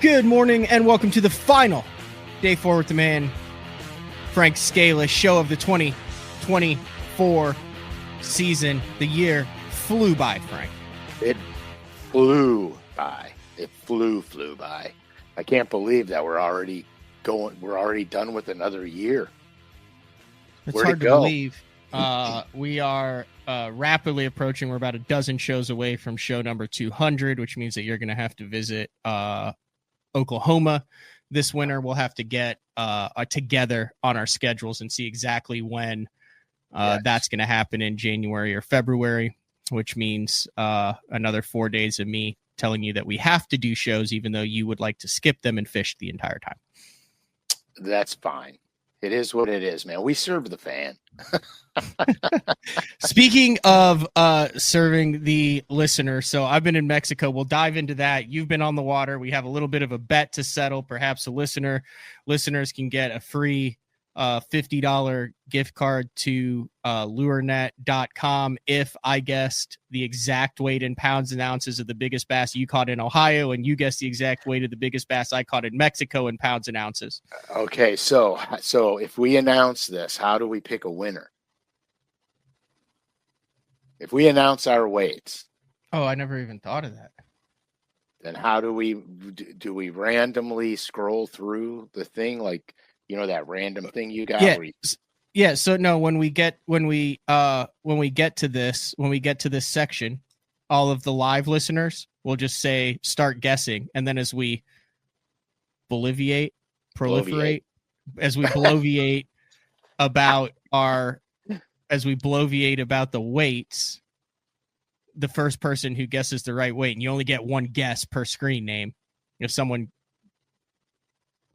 Good morning and welcome to the final Day 4 with the man, Frank SCALISH, show of the 2024 season. The year flew by, Frank. It flew by. It flew by. I can't believe that we're already done with another year. It's hard to believe. We are rapidly approaching. We're about a dozen shows away from show number 200, which means that you're going to have to visit Oklahoma this winter. We'll have to get together on our schedules and see exactly when that's going to happen in January or February, which means another 4 days of me telling you that we have to do shows, even though you would like to skip them and fish the entire time. That's fine. It is what it is, man. We serve the fan. Speaking of serving the listener, so I've been in Mexico. We'll dive into that. You've been on the water. We have a little bit of a bet to settle. Perhaps listeners can get a free $50 gift card to lurenet.com if I guessed the exact weight in pounds and ounces of the biggest bass you caught in Ohio, and you guessed the exact weight of the biggest bass I caught in Mexico in pounds and ounces. Okay, so if we announce this, how do we pick a winner? If we announce our weights. Oh, I never even thought of that. Then how do we randomly scroll through the thing, like, you know, that random thing you got? Yeah. So no, when we get to this section, all of the live listeners will just say start guessing, and then as we proliferate about the weights, the first person who guesses the right weight, and you only get one guess per screen name. If someone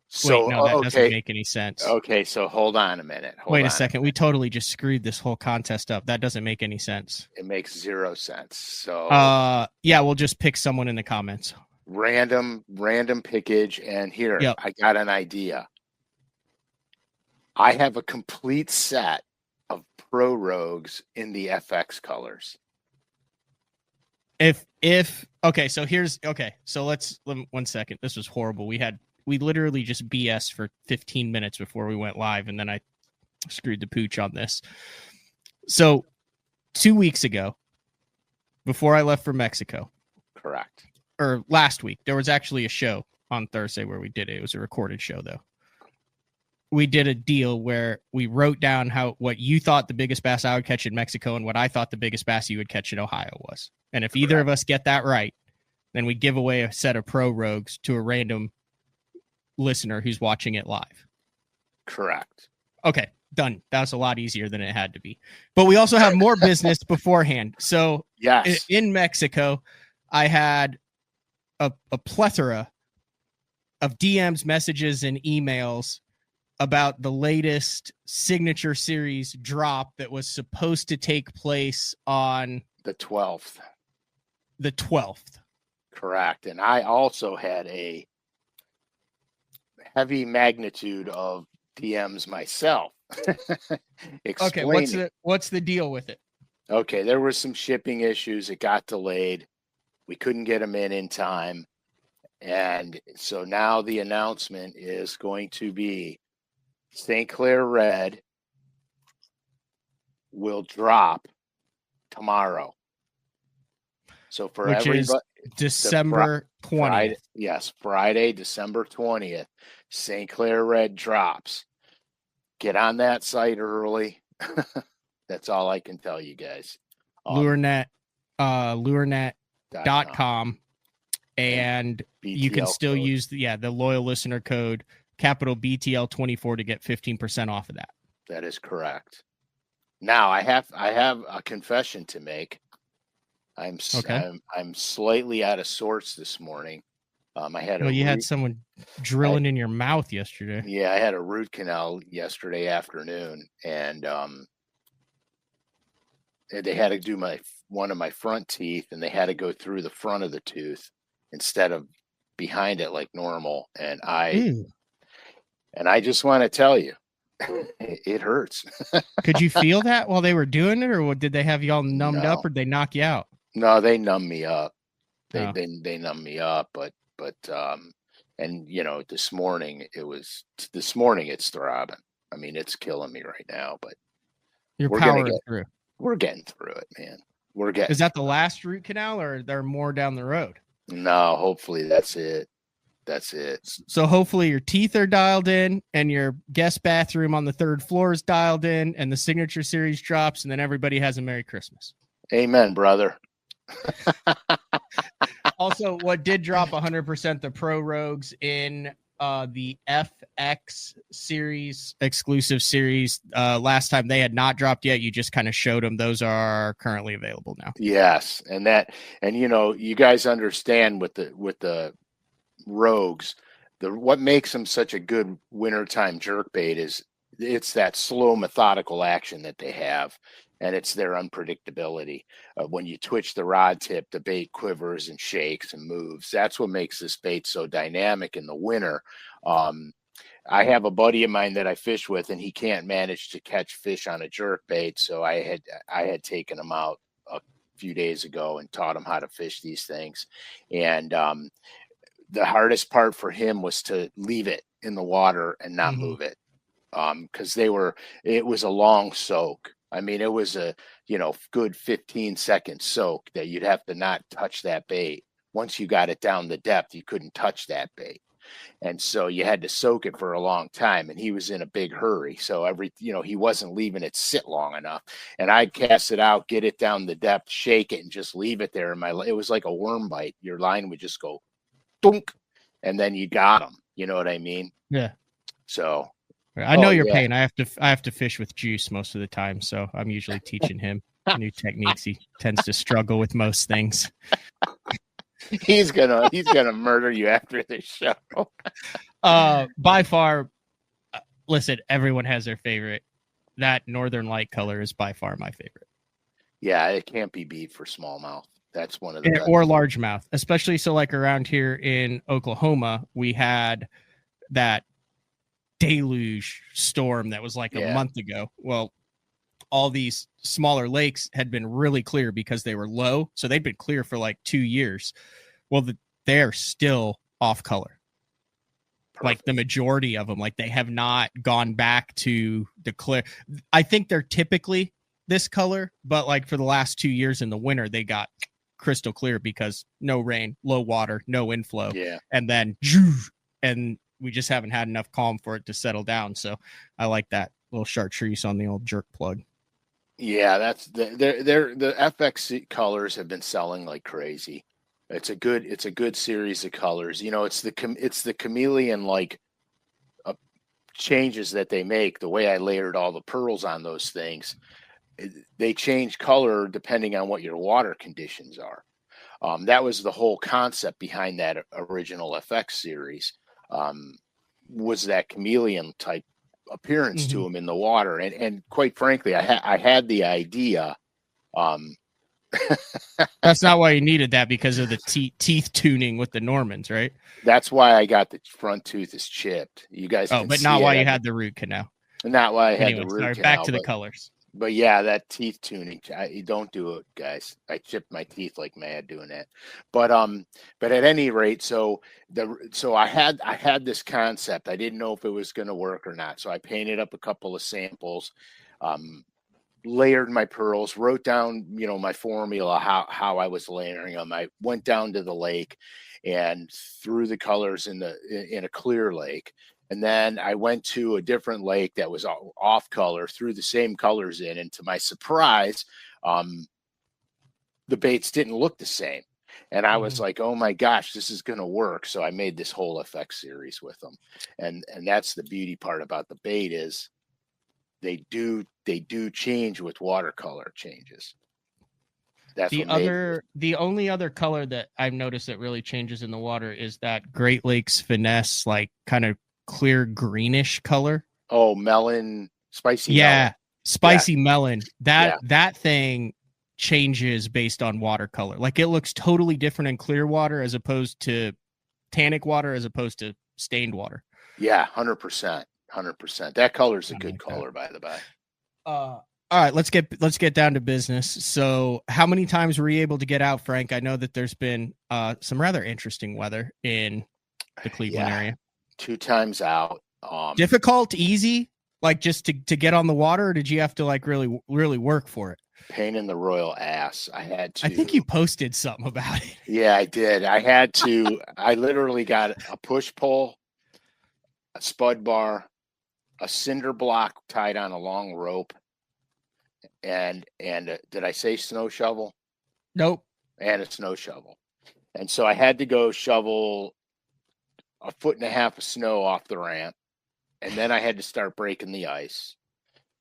So, wait, no, that doesn't make any sense. Okay, so hold on a minute. Wait a second. We totally just screwed this whole contest up. That doesn't make any sense. It makes zero sense. So, yeah, we'll just pick someone in the comments. Random pickage. And here, yep. I got an idea. I have a complete set of Pro Rogues in the FX colors. So let's 1 second. This was horrible. We literally just BS for 15 minutes before we went live, and then I screwed the pooch on this. So 2 weeks ago, before I left for Mexico. Correct. Or last week, there was actually a show on Thursday where we did it. It was a recorded show, though. We did a deal where we wrote down what you thought the biggest bass I would catch in Mexico and what I thought the biggest bass you would catch in Ohio was. And if either of us get that right, then we give away a set of Pro Rogues to a random listener who's watching it live. Correct. Okay, done. That was a lot easier than it had to be. But we also have more business beforehand. So yes, in Mexico, I had a plethora of DMs, messages, and emails about the latest Signature Series drop that was supposed to take place on the 12th. The 12th. Correct. And I also had a heavy magnitude of DMs myself. Okay, what's the deal with it? Okay, there were some shipping issues. It got delayed. We couldn't get them in time. And so now the announcement is going to be St. Clair Red will drop tomorrow. So for which everybody, is December 20th. Friday, December 20th, St. Clair Red drops. Get on that site early. That's all I can tell you guys. Lurenet.com. And you can still use the loyal listener code capital BTL24 to get 15% off of that. That is correct. Now I have a confession to make. I'm slightly out of sorts this morning. You had someone drilling in your mouth yesterday. Yeah, I had a root canal yesterday afternoon, and they had to do one of my front teeth, and they had to go through the front of the tooth instead of behind it like normal. And I just want to tell you, it hurts. Could you feel that while they were doing it, or did they have you all numbed up, or did they knock you out? No, they numbed me up. They numb me up, but And this morning it's throbbing. I mean, it's killing me right now, but you're powering through. We're getting through it, man. Is that the last root canal, or are there more down the road? No, hopefully that's it. That's it. So hopefully your teeth are dialed in, and your guest bathroom on the 3rd floor is dialed in, and the Signature Series drops, and then everybody has a Merry Christmas. Amen, brother. Also, what did drop 100% the Pro Rogues in the FX series, exclusive series. Last time they had not dropped yet. You just kind of showed them. Those are currently available now. Yes, and you guys understand with the Rogues, what makes them such a good wintertime jerkbait is it's that slow, methodical action that they have, and it's their unpredictability. When you twitch the rod tip, the bait quivers and shakes and moves. That's what makes this bait so dynamic in the winter. I have a buddy of mine that I fish with, and he can't manage to catch fish on a jerkbait, so I had taken him out a few days ago and taught him how to fish these things, and the hardest part for him was to leave it in the water and not move it. Because it was a long soak. I mean, it was a, good 15-second soak that you'd have to not touch that bait. Once you got it down the depth, you couldn't touch that bait. And so you had to soak it for a long time, and he was in a big hurry. So he wasn't leaving it sit long enough, and I'd cast it out, get it down the depth, shake it, and just leave it there. It was like a worm bite. Your line would just go dunk, and then you got them. You know what I mean? Yeah. So I know your pain. I have to fish with Juice most of the time, so I'm usually teaching him new techniques. He tends to struggle with most things. He's gonna murder you after this show. By far, listen, everyone has their favorite. That Northern Light color is by far my favorite. Yeah, it can't be beat for smallmouth. That's one of the best. Or largemouth, especially so like around here in Oklahoma, we had that deluge storm that was like a month ago. Well, all these smaller lakes had been really clear because they were low, so they'd been clear for like 2 years. Well, they're still off color. Perfect. Like the majority of them, like they have not gone back to the clear. I think they're typically this color, but like for the last 2 years in the winter, they got crystal clear because no rain, low water, no inflow. Yeah. And then, and we just haven't had enough calm for it to settle down. So I like that little chartreuse on the old jerk plug. Yeah, that's the FX colors have been selling like crazy. It's a good series of colors. It's the chameleon like changes that they make. The way I layered all the pearls on those things, they change color depending on what your water conditions are. That was the whole concept behind that original FX series. Was that chameleon type appearance to him in the water, and quite frankly, I had the idea. That's not why you needed that, because of the teeth tuning with the Normans, right? That's why I got the front tooth is chipped. You guys, but not why you had the root canal. Not why I had the root canal. Back to the colors. But yeah, that teeth tuning, you don't do it, guys. I chipped my teeth like mad doing that. But at any rate, so I had this concept. I didn't know if it was going to work or not. So I painted up a couple of samples, layered my pearls, wrote down, my formula, how I was layering them. I went down to the lake and threw the colors in a clear lake. And then I went to a different lake that was off color, threw the same colors in. And to my surprise, the baits didn't look the same. And I was like, oh my gosh, this is going to work. So I made this whole FX series with them. And that's the beauty part about the bait is they do change with watercolor changes. That's the only other color that I've noticed that really changes in the water is that Great Lakes Finesse, like kind of clear greenish color. Oh, melon, spicy melon. Spicy melon. That thing changes based on watercolor. Like it looks totally different in clear water as opposed to tannic water as opposed to stained water. Yeah, 100%. That color is a good color, by the by. All right, let's get down to business. So how many times were you able to get out, Frank? I know that there's been some rather interesting weather in the Cleveland area? 2 times out. Difficult, easy, like just to get on the water, or did you have to like really work for it? Pain in the royal ass. I had to. I think you posted something about it. Yeah, I did. I had to. I literally got a push pole, a spud bar, a cinder block tied on a long rope, and did I say snow shovel? Nope. And a snow shovel. And so I had to go shovel 1.5 feet of snow off the ramp, and then I had to start breaking the ice.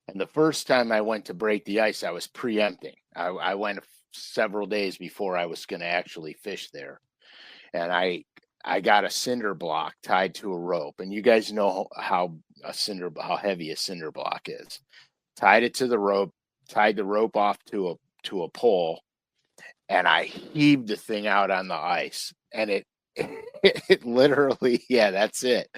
And the first time I went to break the ice, I was preempting. I went several days before I was going to actually fish there. And I got a cinder block tied to a rope. And you guys know how heavy a cinder block is. Tied it to the rope, tied the rope off to a pole, and I heaved the thing out on the ice. And it literally, yeah, that's it.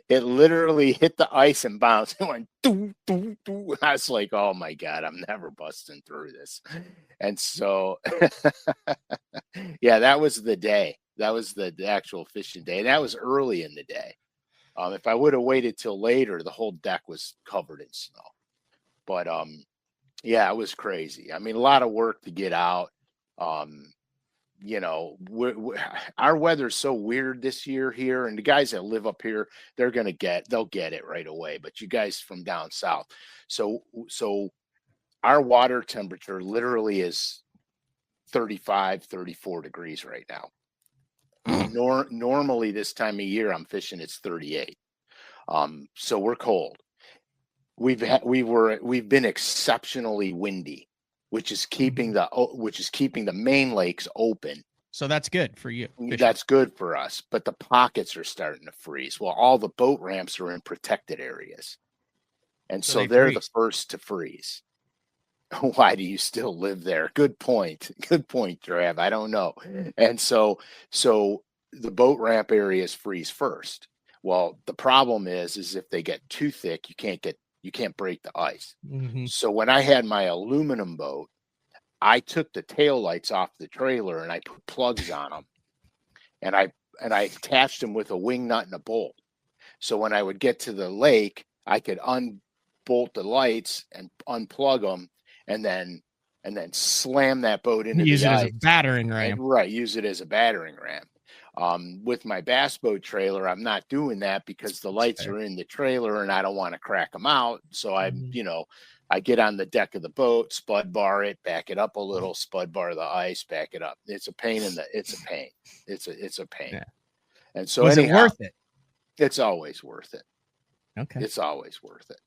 It literally hit the ice and bounced. It went doo, doo, doo. I was like, oh my God, I'm never busting through this. And so, yeah, that was the day. That was the actual fishing day. And that was early in the day. If I would have waited till later, the whole deck was covered in snow. But yeah, it was crazy. I mean, a lot of work to get out. You know, our weather's so weird this year here, and the guys that live up here, they'll get it right away. But you guys from down south, so our water temperature literally is 35, 34 degrees right now. Normally this time of year I'm fishing, it's 38. So we're cold. We've been exceptionally windy, which is keeping the main lakes open. So that's good for you. Fishing. That's good for us, but the pockets are starting to freeze. Well, all the boat ramps are in protected areas, and so they're the first to freeze. Why do you still live there? Good point, Trav. I don't know. And so the boat ramp areas freeze first. Well, the problem is if they get too thick, you can't break the ice. Mm-hmm. So when I had my aluminum boat, I took the tail lights off the trailer and I put plugs on them, and I attached them with a wing nut and a bolt. So when I would get to the lake, I could unbolt the lights and unplug them, and then slam that boat into use the it ice. As a battering ram. Right, use it as a battering ram. With my bass boat trailer, I'm not doing that because the lights are in the trailer and I don't want to crack them out. So I get on the deck of the boat, spud bar it, back it up a little, spud bar the ice, back it up. It's a pain It's a pain. Yeah. And so was it worth it? It's always worth it. Okay. It's always worth it.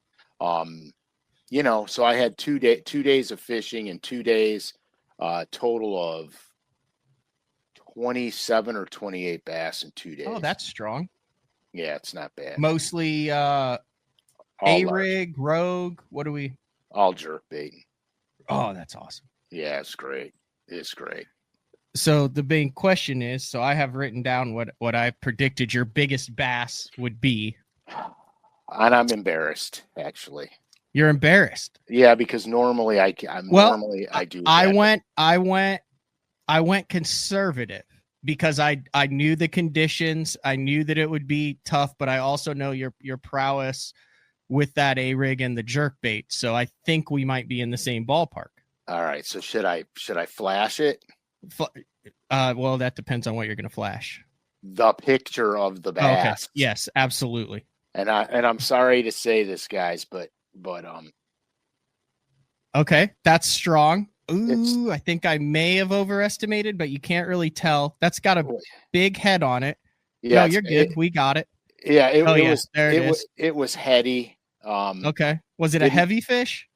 So I had 2 days of fishing and 2 days, total of 27 or 28 bass in 2 days. Oh, that's strong. Yeah, it's not bad. Mostly A-rig, Rogue. What do we? All jerk baiting. Oh, that's awesome. Yeah, it's great. It's great. So the big question is, so I have written down what I predicted your biggest bass would be. And I'm embarrassed, actually. You're embarrassed? Yeah, because normally I do. I went conservative because I knew the conditions. I knew that it would be tough, but I also know your prowess with that A-rig and the jerk bait. So I think we might be in the same ballpark. All right. So should I flash it? Well, that depends on what you're going to flash. The picture of the bass. Okay. Yes, absolutely. And I'm sorry to say this, guys, but okay, that's strong. Ooh, I think I may have overestimated, but you can't really tell. That's got a big head on it. Yeah, no, you're good. We got it. Yeah, it was heady. Okay. Was it a heavy fish?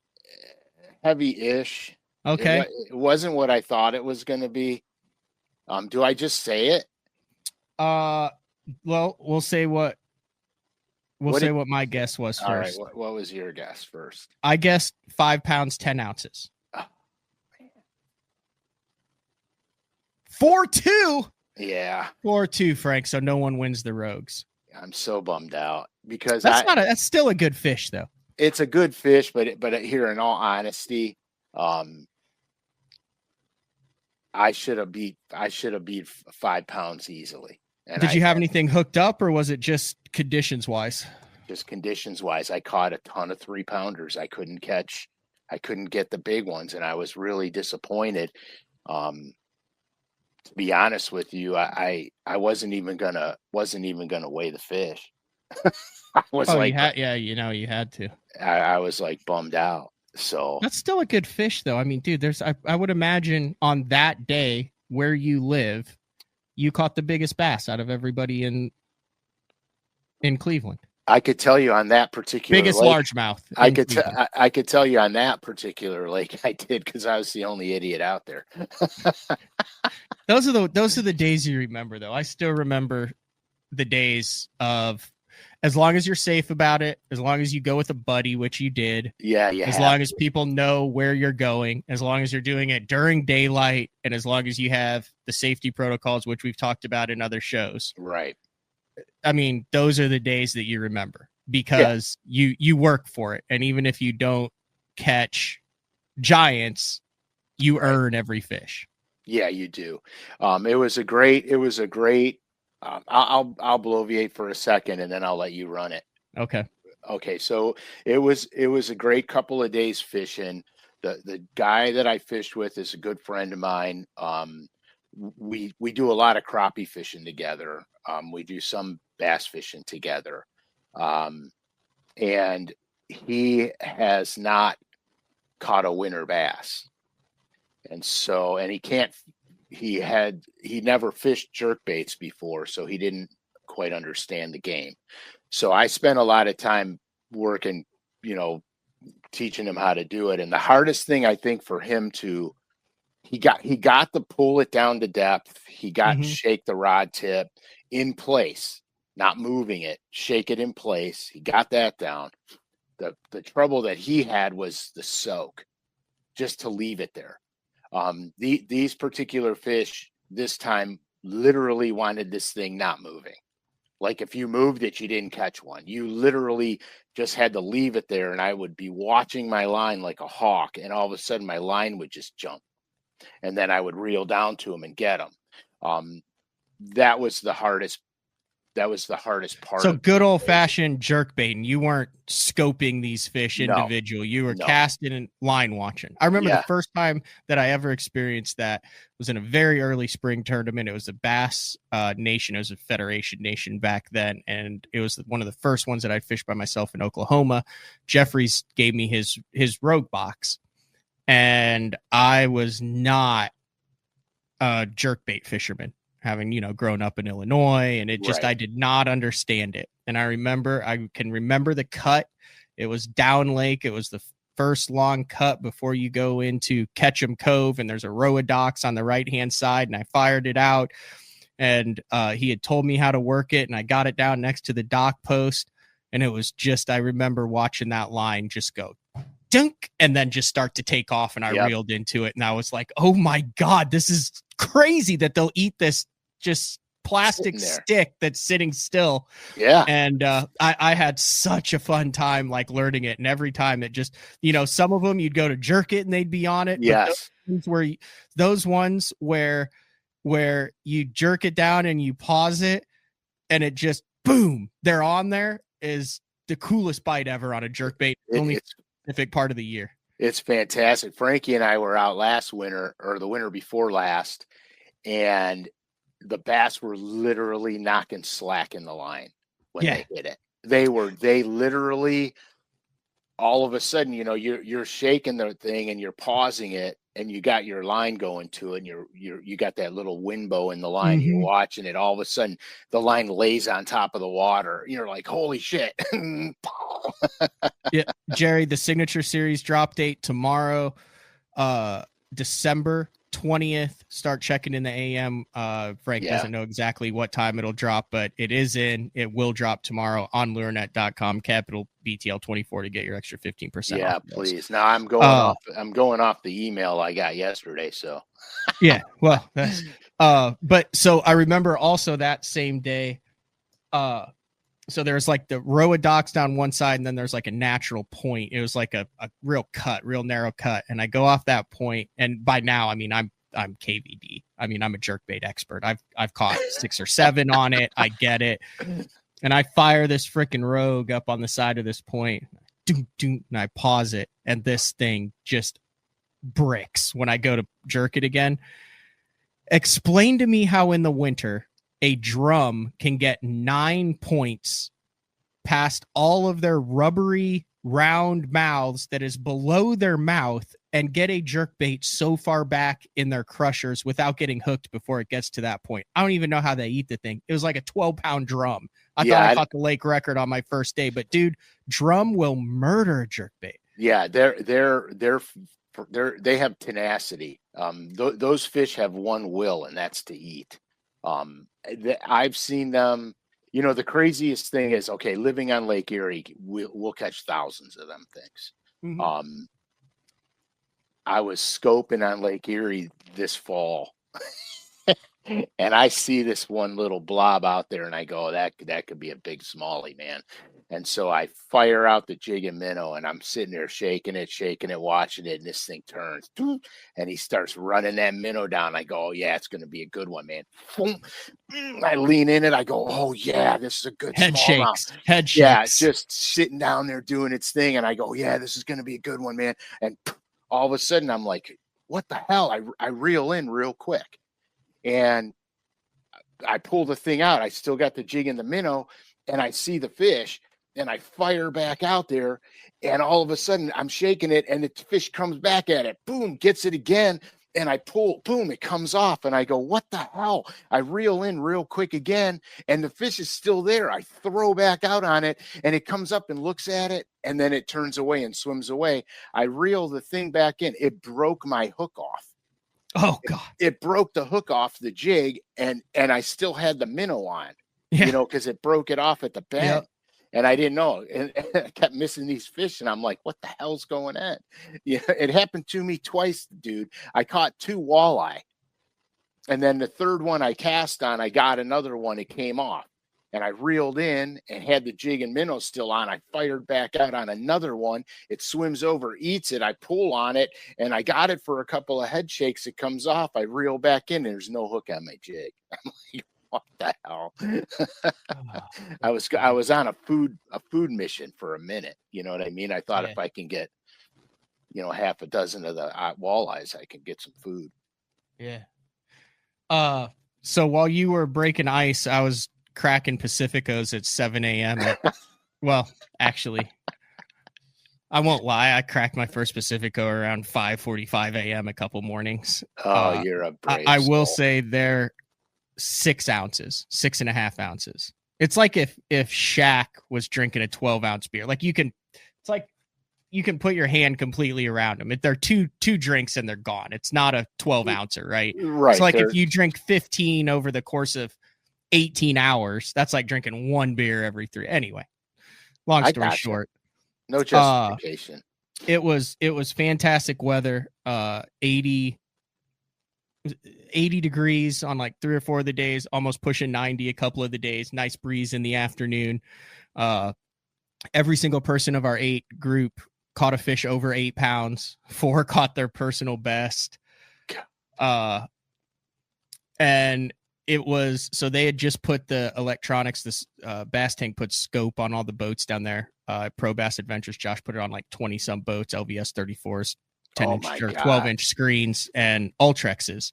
Heavy-ish. Okay. It wasn't what I thought it was going to be. Do I just say it? Well, we'll say what my guess was first. All right. What was your guess first? I guessed 5 pounds, 10 ounces. 4-2. Yeah. 4-2, Frank. So no one wins the Rogues. I'm so bummed out because that's still a good fish though. It's a good fish, but here, in all honesty, I should have beat 5 pounds easily. And did you have anything hooked up, or was it just conditions wise? Just conditions wise, I caught a ton of 3-pounders. I couldn't get the big ones, and I was really disappointed. To be honest with you, I wasn't even gonna weigh the fish. I was you had to. I was like bummed out. So that's still a good fish, though. I mean, dude, I would imagine on that day where you live, you caught the biggest bass out of everybody in Cleveland. I could tell you on that particular biggest lake, largemouth. I could tell you on that particular lake I did, because I was the only idiot out there. Those are the days you remember, though. I still remember the days of, as long as you're safe about it, as long as you go with a buddy, which you did. Yeah. As long as people know where you're going, as long as you're doing it during daylight, and as long as you have the safety protocols, which we've talked about in other shows. Right. I mean, those are the days that you remember, because you work for it. And even if you don't catch giants, you earn every fish. Yeah, you do. It was a great, I'll bloviate for a second and then I'll let you run it. Okay. So it was a great couple of days fishing. The guy that I fished with is a good friend of mine. We do a lot of crappie fishing together. We do some bass fishing together. And he has not caught a winter bass. And so, and he never fished jerk baits before, so he didn't quite understand the game. So I spent a lot of time working, teaching him how to do it. And the hardest thing, I think, for him he got to pull it down to depth. He got to shake the rod tip in place, not moving it, shake it in place. He got that down. The trouble that he had was the soak, just to leave it there. These particular fish this time literally wanted this thing not moving. Like if you moved it, you didn't catch one. You literally just had to leave it there, and I would be watching my line like a hawk, and all of a sudden my line would just jump, and then I would reel down to him and get him. That was the hardest part. So good old fashioned jerk baiting. You weren't scoping these fish individual. You were casting and line watching. I remember the first time that I ever experienced that was in a very early spring tournament. It was a Bass Nation. It was a Federation Nation back then. And it was one of the first ones that I fished by myself in Oklahoma. Jeffries gave me his Rogue box. And I was not a jerkbait fisherman, having, grown up in Illinois, and it just, I did not understand it. And I can remember the cut. It was down lake. It was the first long cut before you go into Ketchum Cove, and there's a row of docks on the right-hand side, and I fired it out, and he had told me how to work it, and I got it down next to the dock post, and it was just, I remember watching that line just go dunk and then just start to take off, and I reeled into it, and I was like, oh my God, this is crazy that they'll eat this just plastic stick that's sitting still. And I had such a fun time like learning it, and every time it just, some of them you'd go to jerk it and they'd be on it. Those ones where you jerk it down and you pause it and it just boom, they're on there, is the coolest bite ever on a jerk bait. Only a specific part of the year. It's fantastic. Frankie and I were out last winter, or the winter before last, and the bass were literally knocking slack in the line when they hit it. They literally, all of a sudden, you're shaking the thing and you're pausing it, and you got your line going to it, and you got that little wind bow in the line. You're watching it. All of a sudden, the line lays on top of the water. You're like, holy shit. Jerry, the Signature Series drop date tomorrow, December 20th. Start checking in the AM. Frank doesn't know exactly what time it'll drop, but it will drop tomorrow on lurenet.com, capital BTL 24 to get your extra 15%. Yeah, please. Now I'm going off the email I got yesterday. So well, that's but so I remember also that same day, so there's like the row of docks down one side, and then there's like a natural point. It was like a real narrow cut. And I go off that point, and by now, I mean, I'm KVD. I memean, I'm a jerkbait expert. I've caught 6 or 7 on it. I get it. And I fire this freaking rogue up on the side of this point, and I pause it, and this thing just bricks when I go to jerk it again. Explain to me how in the winter a drum can get 9 points past all of their rubbery round mouths that is below their mouth and get a jerkbait so far back in their crushers without getting hooked before it gets to that point. I don't even know how they eat the thing. It was like a 12-pound drum. I thought I caught the lake record on my first day, but dude, drum will murder a jerkbait. Yeah, they have tenacity. Those fish have one will, and that's to eat. I've seen them. You know, the craziest thing is, okay, living on Lake Erie, we'll catch thousands of them things. Mm-hmm. I was scoping on Lake Erie this fall, and I see this one little blob out there, and I go, that could be a big smallie, man. And so I fire out the jig and minnow, and I'm sitting there shaking it, watching it, and this thing turns, and he starts running that minnow down. I go, oh, yeah, it's going to be a good one, man. I lean in it. I go, oh, yeah, this is a good head shakes. Yeah, just sitting down there doing its thing, and I go, yeah, this is going to be a good one, man. And all of a sudden, I'm like, what the hell? I reel in real quick, and I pull the thing out. I still got the jig and the minnow, and I see the fish. And I fire back out there, and all of a sudden I'm shaking it, and the fish comes back at it. Boom, gets it again, and I pull. Boom, it comes off, and I go, what the hell? I reel in real quick again, and the fish is still there. I throw back out on it, and it comes up and looks at it, and then it turns away and swims away. I reel the thing back in. It broke my hook off. Oh, God. It broke the hook off the jig, and I still had the minnow on, you know, because it broke it off at the bend. Yep. And I didn't know, and I kept missing these fish, and I'm like, what the hell's going on? Yeah, it happened to me twice, dude. I caught 2 walleye, and then the third one I cast on, I got another one. It came off, and I reeled in and had the jig and minnow still on. I fired back out on another one. It swims over, eats it. I pull on it, and I got it for a couple of head shakes. It comes off. I reel back in, and there's no hook on my jig. I'm like, what the hell? I was on a food mission for a minute. You know what I mean? I thought if I can get, half a dozen of the walleyes, I can get some food. Yeah. So while you were breaking ice, I was cracking Pacificos at 7 a.m. Well, actually, I won't lie. I cracked my first Pacifico around 5:45 a.m. a couple mornings. Oh, you're a brave I will say they're 6 ounces, 6.5 ounces. It's like if Shaq was drinking a 12-ounce beer. Like you can put your hand completely around them. If they're two drinks and they're gone. It's not a 12-ouncer, right? Right. It's like if you drink 15 over the course of 18 hours, that's like drinking 1 beer every 3. Anyway, long story short. No justification. It was fantastic weather. 80 degrees on like 3 or 4 of the days, almost pushing 90 a couple of the days. Nice breeze in the afternoon. Every single person of our 8 group caught a fish over 8 pounds. 4 caught their personal best. And it was, so they had just put the electronics, this Bass Tank put scope on all the boats down there. Pro Bass Adventures, Josh put it on like 20 some boats, LVS 34s, 10-inch or 12-inch screens, and Ultrexes.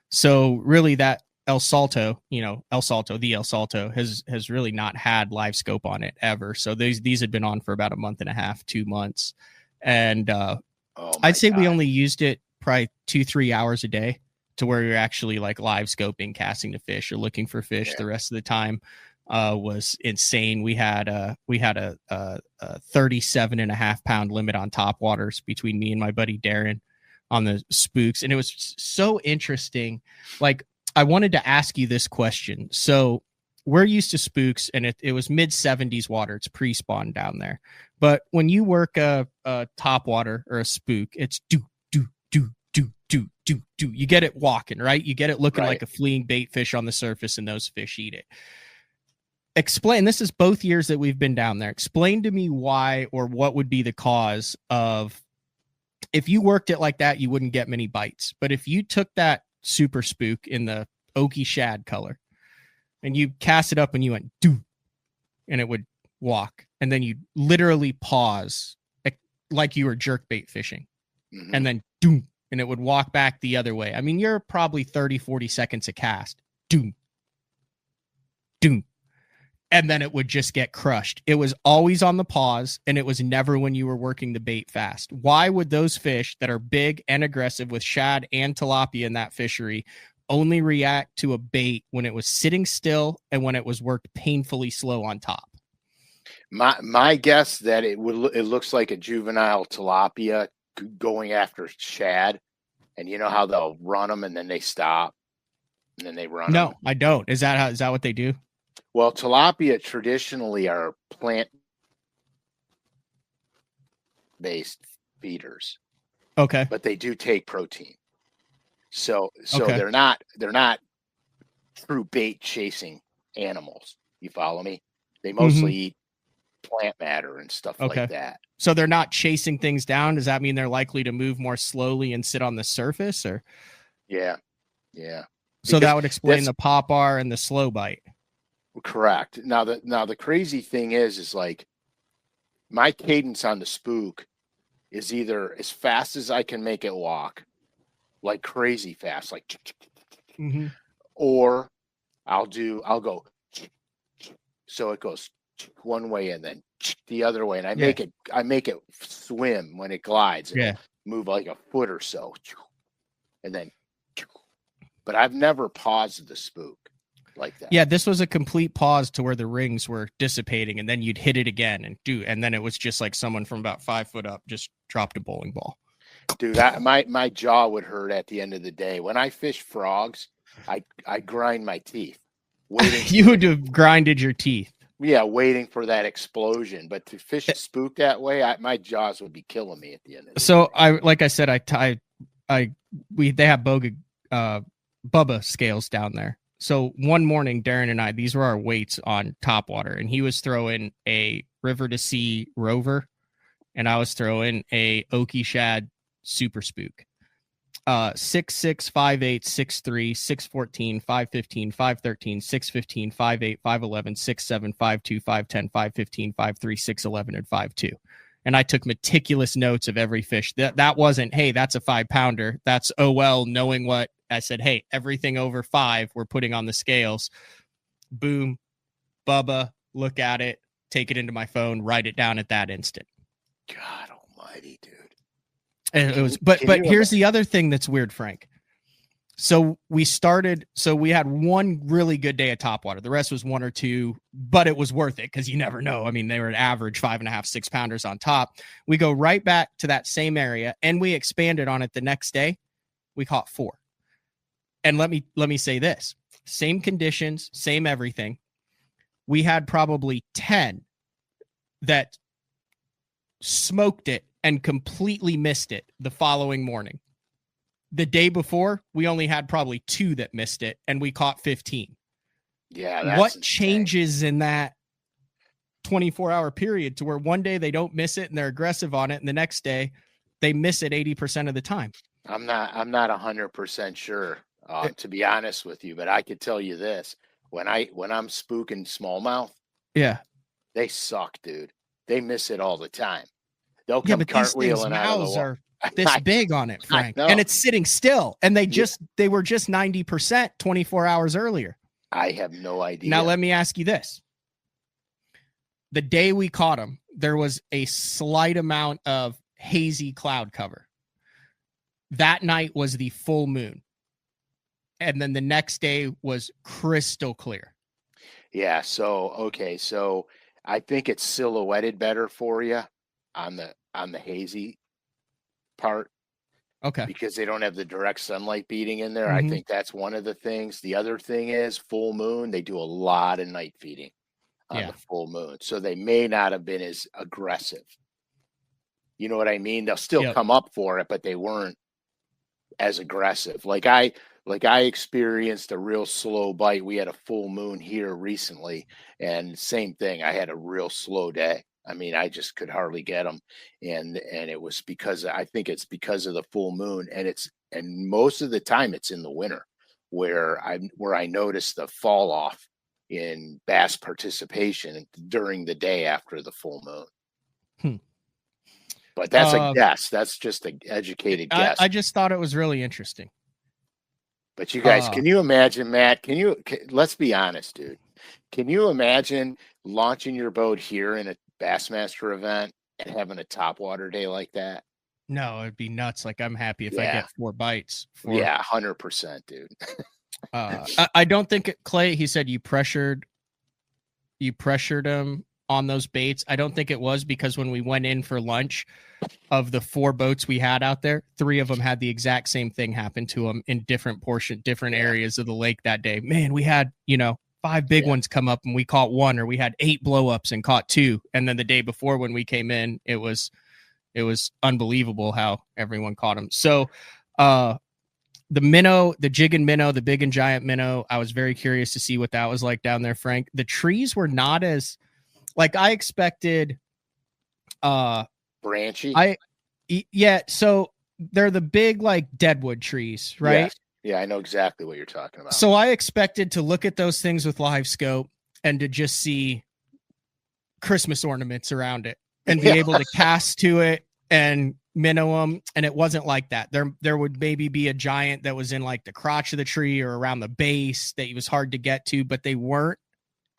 So really that El Salto has really not had live scope on it ever. So these had been on for about a month and a half, 2 months. And I'd say we only used it probably 2-3 hours a day, to where you're actually like live scoping, casting the fish or looking for fish. Yeah. The rest of the time was insane. We had a 37.5 pound limit on top waters between me and my buddy Darren on the spooks. And it was so interesting. Like, I wanted to ask you this question. So we're used to spooks, and it was mid 70s water. It's pre-spawn down there. But when you work a top water or a spook, it's do. You get it walking, right? You get it looking like a fleeing bait fish on the surface, and those fish eat it. Explain, this is both years that we've been down there. Explain to me why, or what would be the cause of, if you worked it like that, you wouldn't get many bites. But if you took that super spook in the oaky shad color, and you cast it up and you went do, and it would walk, and then you literally pause like you were jerkbait fishing, and then doom, and it would walk back the other way. I mean, you're probably 30-40 seconds a cast, doom, doom, and then it would just get crushed. It was always on the pause, and it was never when you were working the bait fast. Why would those fish that are big and aggressive with shad and tilapia in that fishery only react to a bait when it was sitting still and when it was worked painfully slow on top? My guess that it looks like a juvenile tilapia going after shad, and you know how they'll run them and then they stop and then they run. No, them? I don't. Is that what they do? Well, tilapia traditionally are plant-based feeders. Okay, but they do take protein. So Okay. they're not true bait chasing animals. You follow me? They mostly eat plant matter and stuff Okay. like that. So they're not chasing things down. Does that mean they're likely to move more slowly and sit on the surface, or? Yeah. So Because that would explain that's- the popar and the slow bite. Correct. Now the crazy thing is like my cadence on the spook is either as fast as I can make it walk, like crazy fast, like, or I'll go, so it goes one way and then the other way, and I make it swim when it glides. It'll move like a foot or so, and then, but I've never paused the spook like that. Yeah, this was a complete pause to where the rings were dissipating, and then you'd hit it again and then it was just like someone from about 5 foot up just dropped a bowling ball. Dude, my jaw would hurt at the end of the day. When I fish frogs, I grind my teeth. You would have grinded your teeth. Yeah, waiting for that explosion. But to fish a spook that way, my jaws would be killing me at the end of the day. Like I said, they have Bubba scales down there. So one morning, Darren and I, these were our weights on topwater, and he was throwing a river to sea rover, and I was throwing a oaky shad super spook. 6'6", 5'8", 6'3", 6'14", 5'15", 5'13", 6'15", 5'8", 5'11", 6'7", 5'2", 5'10", 5'15", 5'3", 6'11", and 5'2". And I took meticulous notes of every fish. That wasn't, hey, that's a 5-pounder. That's, oh, well, knowing what I said, hey, everything over 5, we're putting on the scales. Boom, Bubba, look at it, take it into my phone, write it down at that instant. God almighty, dude. And it was, but here's the other thing that's weird, Frank. So we had one really good day at topwater. The rest was 1 or 2, but it was worth it because you never know. I mean, they were an average 5.5, 6 pounders on top. We go right back to that same area and we expanded on it the next day. We caught 4. And let me say this, same conditions, same everything. We had probably 10 that smoked it and completely missed it the following morning. The day before, we only had probably 2 that missed it, and we caught 15. Yeah, that's what insane. Changes in that 24-hour period to where one day they don't miss it and they're aggressive on it, and the next day they miss it 80% of the time? I'm not 100% sure, to be honest with you, but I could tell you this: when I'm spooking smallmouth, they suck, dude. They miss it all the time. They'll come cartwheeling out of the water. Are this big on it, Frank, and it's sitting still, and they were just 90% 24 hours earlier. I have no idea. Now let me ask you this: the day we caught them, there was a slight amount of hazy cloud cover. That night was the full moon, and then the next day was crystal clear. Yeah. So I think it's silhouetted better for you on the hazy part. Okay. Because they don't have the direct sunlight beating in there. I think that's one of the things. The other thing is full moon. They do a lot of night feeding on the full moon. So they may not have been as aggressive. You know what I mean? They'll still come up for it, but they weren't as aggressive. Like I experienced a real slow bite. We had a full moon here recently, and same thing. I had a real slow day. I mean, I just could hardly get them, and it was because I think it's because of the full moon, and most of the time it's in the winter where I noticed the fall off in bass participation during the day after the full moon. But that's a guess. That's just an educated guess. I just thought it was really interesting. But you guys, can you imagine, Matt? Let's be honest, dude. Can you imagine launching your boat here in a Bassmaster event and having a topwater day like that? No, it'd be nuts. Like, I'm happy if I get 4 bites. Yeah, 100%, dude. I don't think Clay, he said you pressured him on those baits. I don't think it was, because when we went in for lunch, of the 4 boats we had out there, 3 of them had the exact same thing happen to them in different areas of the lake that day. Man, we had, 5 big ones come up and we caught 1, or we had 8 blowups and caught 2. And then the day before when we came in, it was unbelievable how everyone caught them. So, the minnow, the jig and minnow, the big and giant minnow, I was very curious to see what that was like down there, Frank. The trees were not as, like, I expected. Branchy? So they're the big, like, deadwood trees, right? Yes. Yeah, I know exactly what you're talking about. So I expected to look at those things with live scope and to just see Christmas ornaments around it and be able to cast to it and minnow them. And it wasn't like that. There would maybe be a giant that was in, like, the crotch of the tree or around the base that it was hard to get to, but they weren't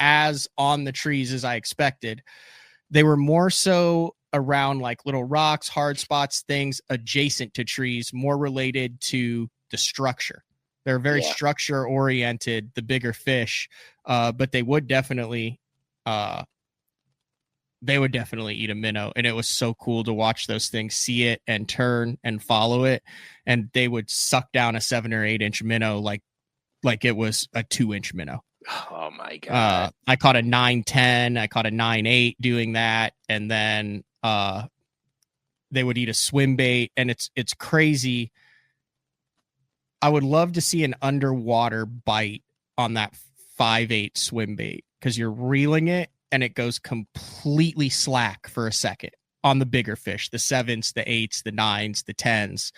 as on the trees as I expected. They were more so around, like, little rocks, hard spots, things adjacent to trees, more related to the structure. They're very structure oriented, the bigger fish, but they would definitely eat a minnow. And it was so cool to watch those things, see it and turn and follow it. And they would suck down a 7 or 8 inch minnow like it was a 2-inch minnow. Oh my God. I caught a 9-10. I caught a 9-8 doing that. And then they would eat a swim bait, and it's crazy. I would love to see an underwater bite on that 5-8 swim bait, because you're reeling it and it goes completely slack for a second on the bigger fish, the 7s, the 8s, the 9s, the 10s.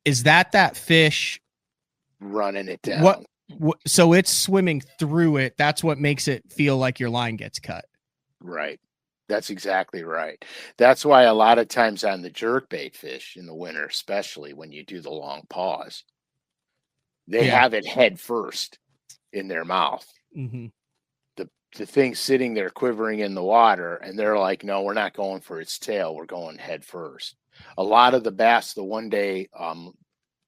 Is that fish running it down? So it's swimming through it. That's what makes it feel like your line gets cut. Right. That's exactly right. That's why a lot of times on the jerkbait fish in the winter, especially when you do the long pause, they have it head first in their mouth. Mm-hmm. The thing sitting there quivering in the water, and they're like, no, we're not going for its tail. We're going head first. A lot of the bass the one day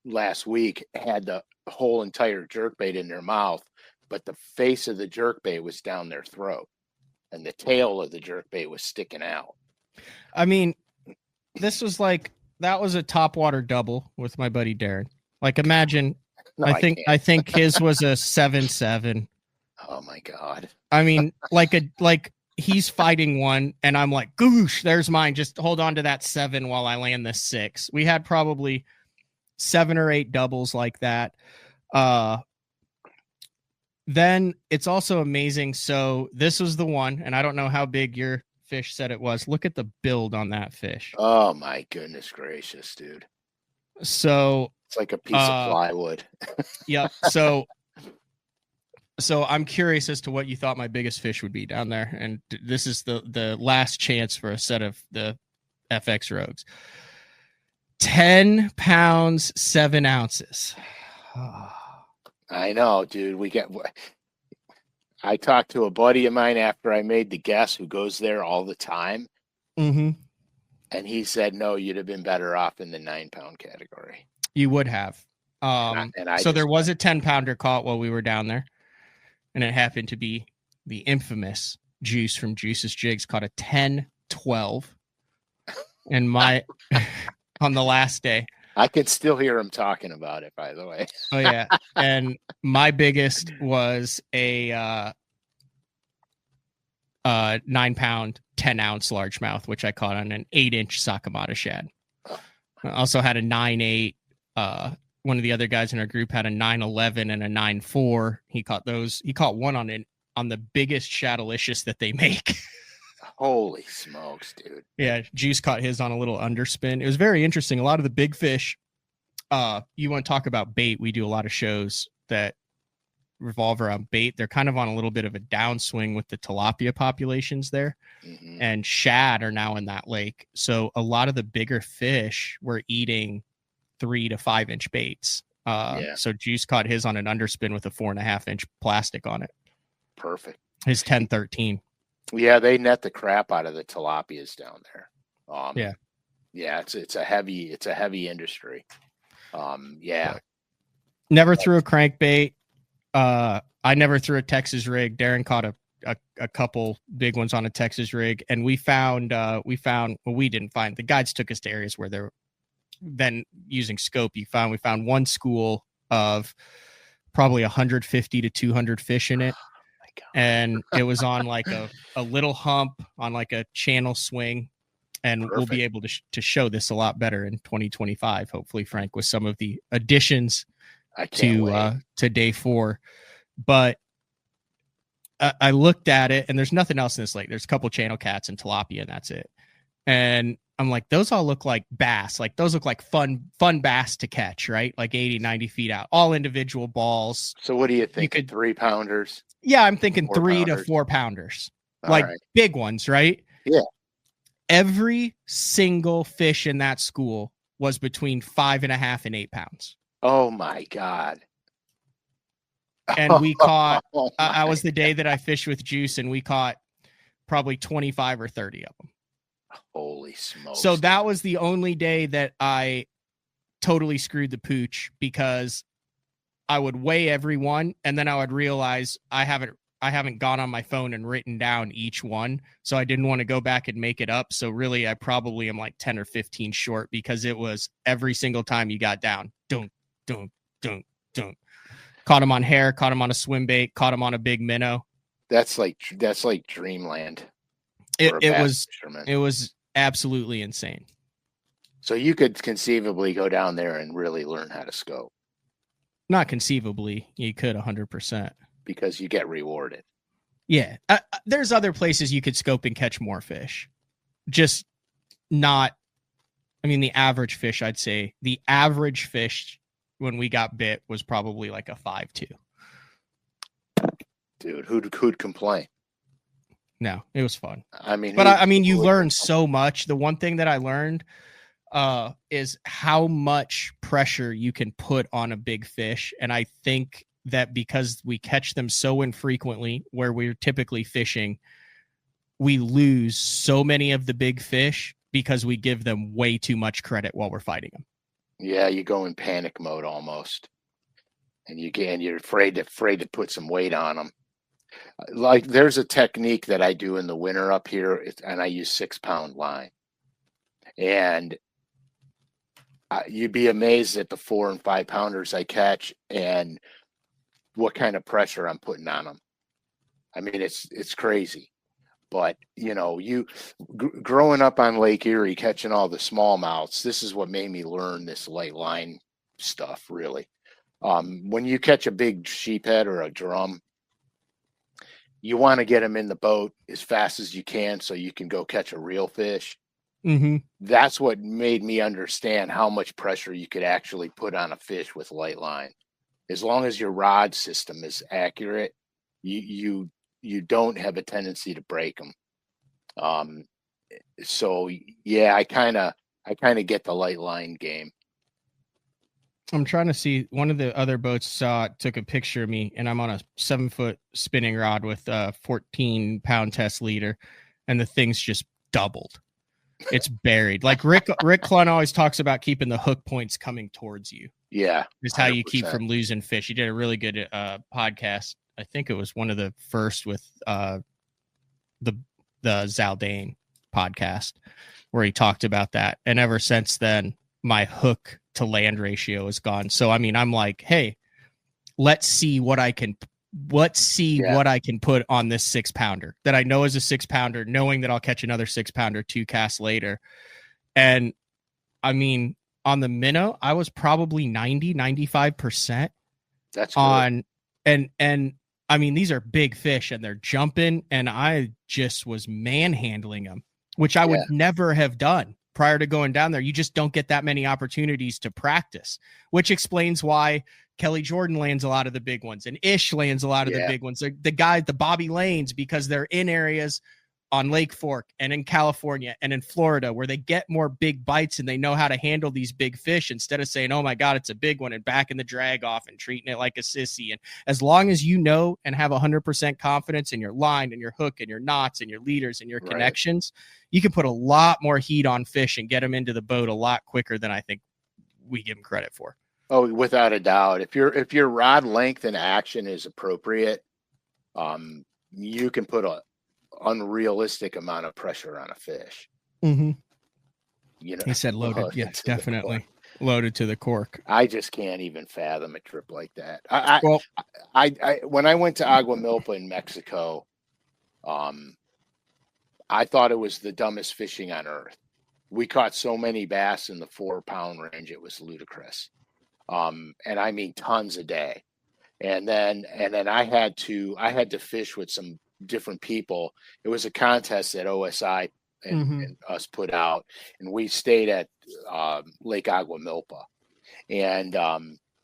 last week had the whole entire jerkbait in their mouth, but the face of the jerkbait was down their throat, and the tail of the jerkbait was sticking out. I mean, that was a topwater double with my buddy Darren. Like, imagine, I think his was a 7-7. Oh my God. I mean, like he's fighting one, and I'm like, goosh, there's mine. Just hold on to that 7 while I land this 6. We had probably 7 or 8 doubles like that. Then it's also amazing. So this was the one, and I don't know how big your fish said it was. Look at the build on that fish. Oh my goodness gracious, dude. So it's like a piece of plywood. Yep. So I'm curious as to what you thought my biggest fish would be down there. And this is the last chance for a set of the FX Rogues. 10 pounds, 7 ounces. I know, dude. I talked to a buddy of mine after I made the guess who goes there all the time. Mm-hmm. And he said, no, you'd have been better off in the 9-pound category. You would have. So there was a 10-pounder caught while we were down there. And it happened to be the infamous Juice from Juice's Jigs caught a 10-12. And on the last day. I could still hear him talking about it, by the way. Oh, yeah. And my biggest was a 9-pound, 10-ounce largemouth, which I caught on an 8-inch Sakamata shad. I also had a 9-8. One of the other guys in our group had a 9-11 and a 9-4. He caught those. He caught one on the biggest Shadalicious that they make. Holy smokes, dude. Yeah, Juice caught his on a little underspin. It was very interesting. A lot of the big fish, you want to talk about bait, we do a lot of shows that revolve around bait. They're kind of on a little bit of a downswing with the tilapia populations there. Mm-hmm. And shad are now in that lake. So a lot of the bigger fish were eating 3 to 5 inch baits. So Juice caught his on an underspin with a 4.5 inch plastic on it. Perfect. His 10-13. Yeah, they net the crap out of the tilapias down there. Yeah, it's a heavy industry. But never threw a crankbait. I never threw a Texas rig. Darren caught a couple big ones on a Texas rig, and we didn't find, the guides took us to areas where they're then using scope. We found one school of probably 150 to 200 fish in it. And it was on like a little hump on like a channel swing. And Perfect. We'll be able to show this a lot better in 2025, hopefully, Frank, with some of the additions to day 4. But I looked at it, and there's nothing else in this lake. There's a couple channel cats and tilapia, and that's it. And I'm like, those all look like bass. Like those look like fun bass to catch, right? Like 80, 90 feet out, all individual balls. So what do you think? 3-pounders? Yeah, I'm thinking 3 to 4 pounders, like big ones, right? Yeah. Every single fish in that school was between 5.5 and 8 pounds. Oh my God. And we caught, I was the day that I fished with Juice, and we caught probably 25 or 30 of them. Holy smokes. So that was the only day that I totally screwed the pooch, because I would weigh every one, and then I would realize I haven't gone on my phone and written down each one. So I didn't want to go back and make it up. So really, I probably am like 10 or 15 short, because it was every single time you got down, dunk, dunk, dunk, dunk. Caught him on hair, caught him on a swim bait, caught him on a big minnow. That's like dreamland. It was absolutely insane. So you could conceivably go down there and really learn how to scope. Not conceivably, you could 100%. Because you get rewarded. Yeah. There's other places you could scope and catch more fish. Just not, I mean, the average fish, I'd say the average fish when we got bit was probably like a 5.2. Dude, who'd complain? No, it was fun. I mean, but you learn so much. The one thing that I learned is how much pressure you can put on a big fish. And I think that because we catch them so infrequently where we're typically fishing, we lose so many of the big fish because we give them way too much credit while we're fighting them. Yeah, you go in panic mode almost. And you're afraid to put some weight on them. Like there's a technique that I do in the winter up here, and I use 6-pound line. And you'd be amazed at the 4 and 5 pounders I catch and what kind of pressure I'm putting on them. I mean, it's crazy. But growing up on Lake Erie, catching all the smallmouths, this is what made me learn this light line stuff. Really, when you catch a big sheephead or a drum, you want to get them in the boat as fast as you can so you can go catch a real fish. Mm-hmm. That's what made me understand how much pressure you could actually put on a fish with light line. As long as your rod system is accurate, you don't have a tendency to break them. So yeah, I kind of get the light line game. I'm trying to see, one of the other boats took a picture of me, and I'm on a 7-foot spinning rod with a 14-pound test leader, and the thing's just doubled. It's buried. Like Rick Clun always talks about keeping the hook points coming towards you. Yeah, it's how you keep from losing fish. He did a really good podcast. I think it was one of the first with the Zaldane podcast, where he talked about that. And ever since then, my hook to land ratio is gone. So I mean, I'm like, hey, let's see what I can put on this 6-pounder that I know is a 6-pounder, knowing that I'll catch another 6-pounder 2 casts later. And I mean, on the minnow, I was probably 90-95%. That's good. On and I mean, these are big fish and they're jumping, and I just was manhandling them, which I would never have done prior to going down there. You just don't get that many opportunities to practice, which explains why Kelly Jordan lands a lot of the big ones and Ish lands a lot of the big ones. The Bobby Lanes, because they're in areas on Lake Fork and in California and in Florida where they get more big bites and they know how to handle these big fish instead of saying, oh my God, it's a big one, and backing the drag off and treating it like a sissy. And as long as you know and have 100% confidence in your line and your hook and your knots and your leaders and your connections, you can put a lot more heat on fish and get them into the boat a lot quicker than I think we give them credit for. Oh, without a doubt. If your rod length and action is appropriate, you can put a unrealistic amount of pressure on a fish. Mm-hmm. You know, he said loaded. Yeah, definitely loaded to the cork. I just can't even fathom a trip like that. I when I went to Agua Milpa in Mexico, I thought it was the dumbest fishing on earth. We caught so many bass in the 4-pound range, it was ludicrous. And I mean tons a day. And then I had to fish with some different people. It was a contest that OSI and us put out, and we stayed at Lake Agua Milpa. And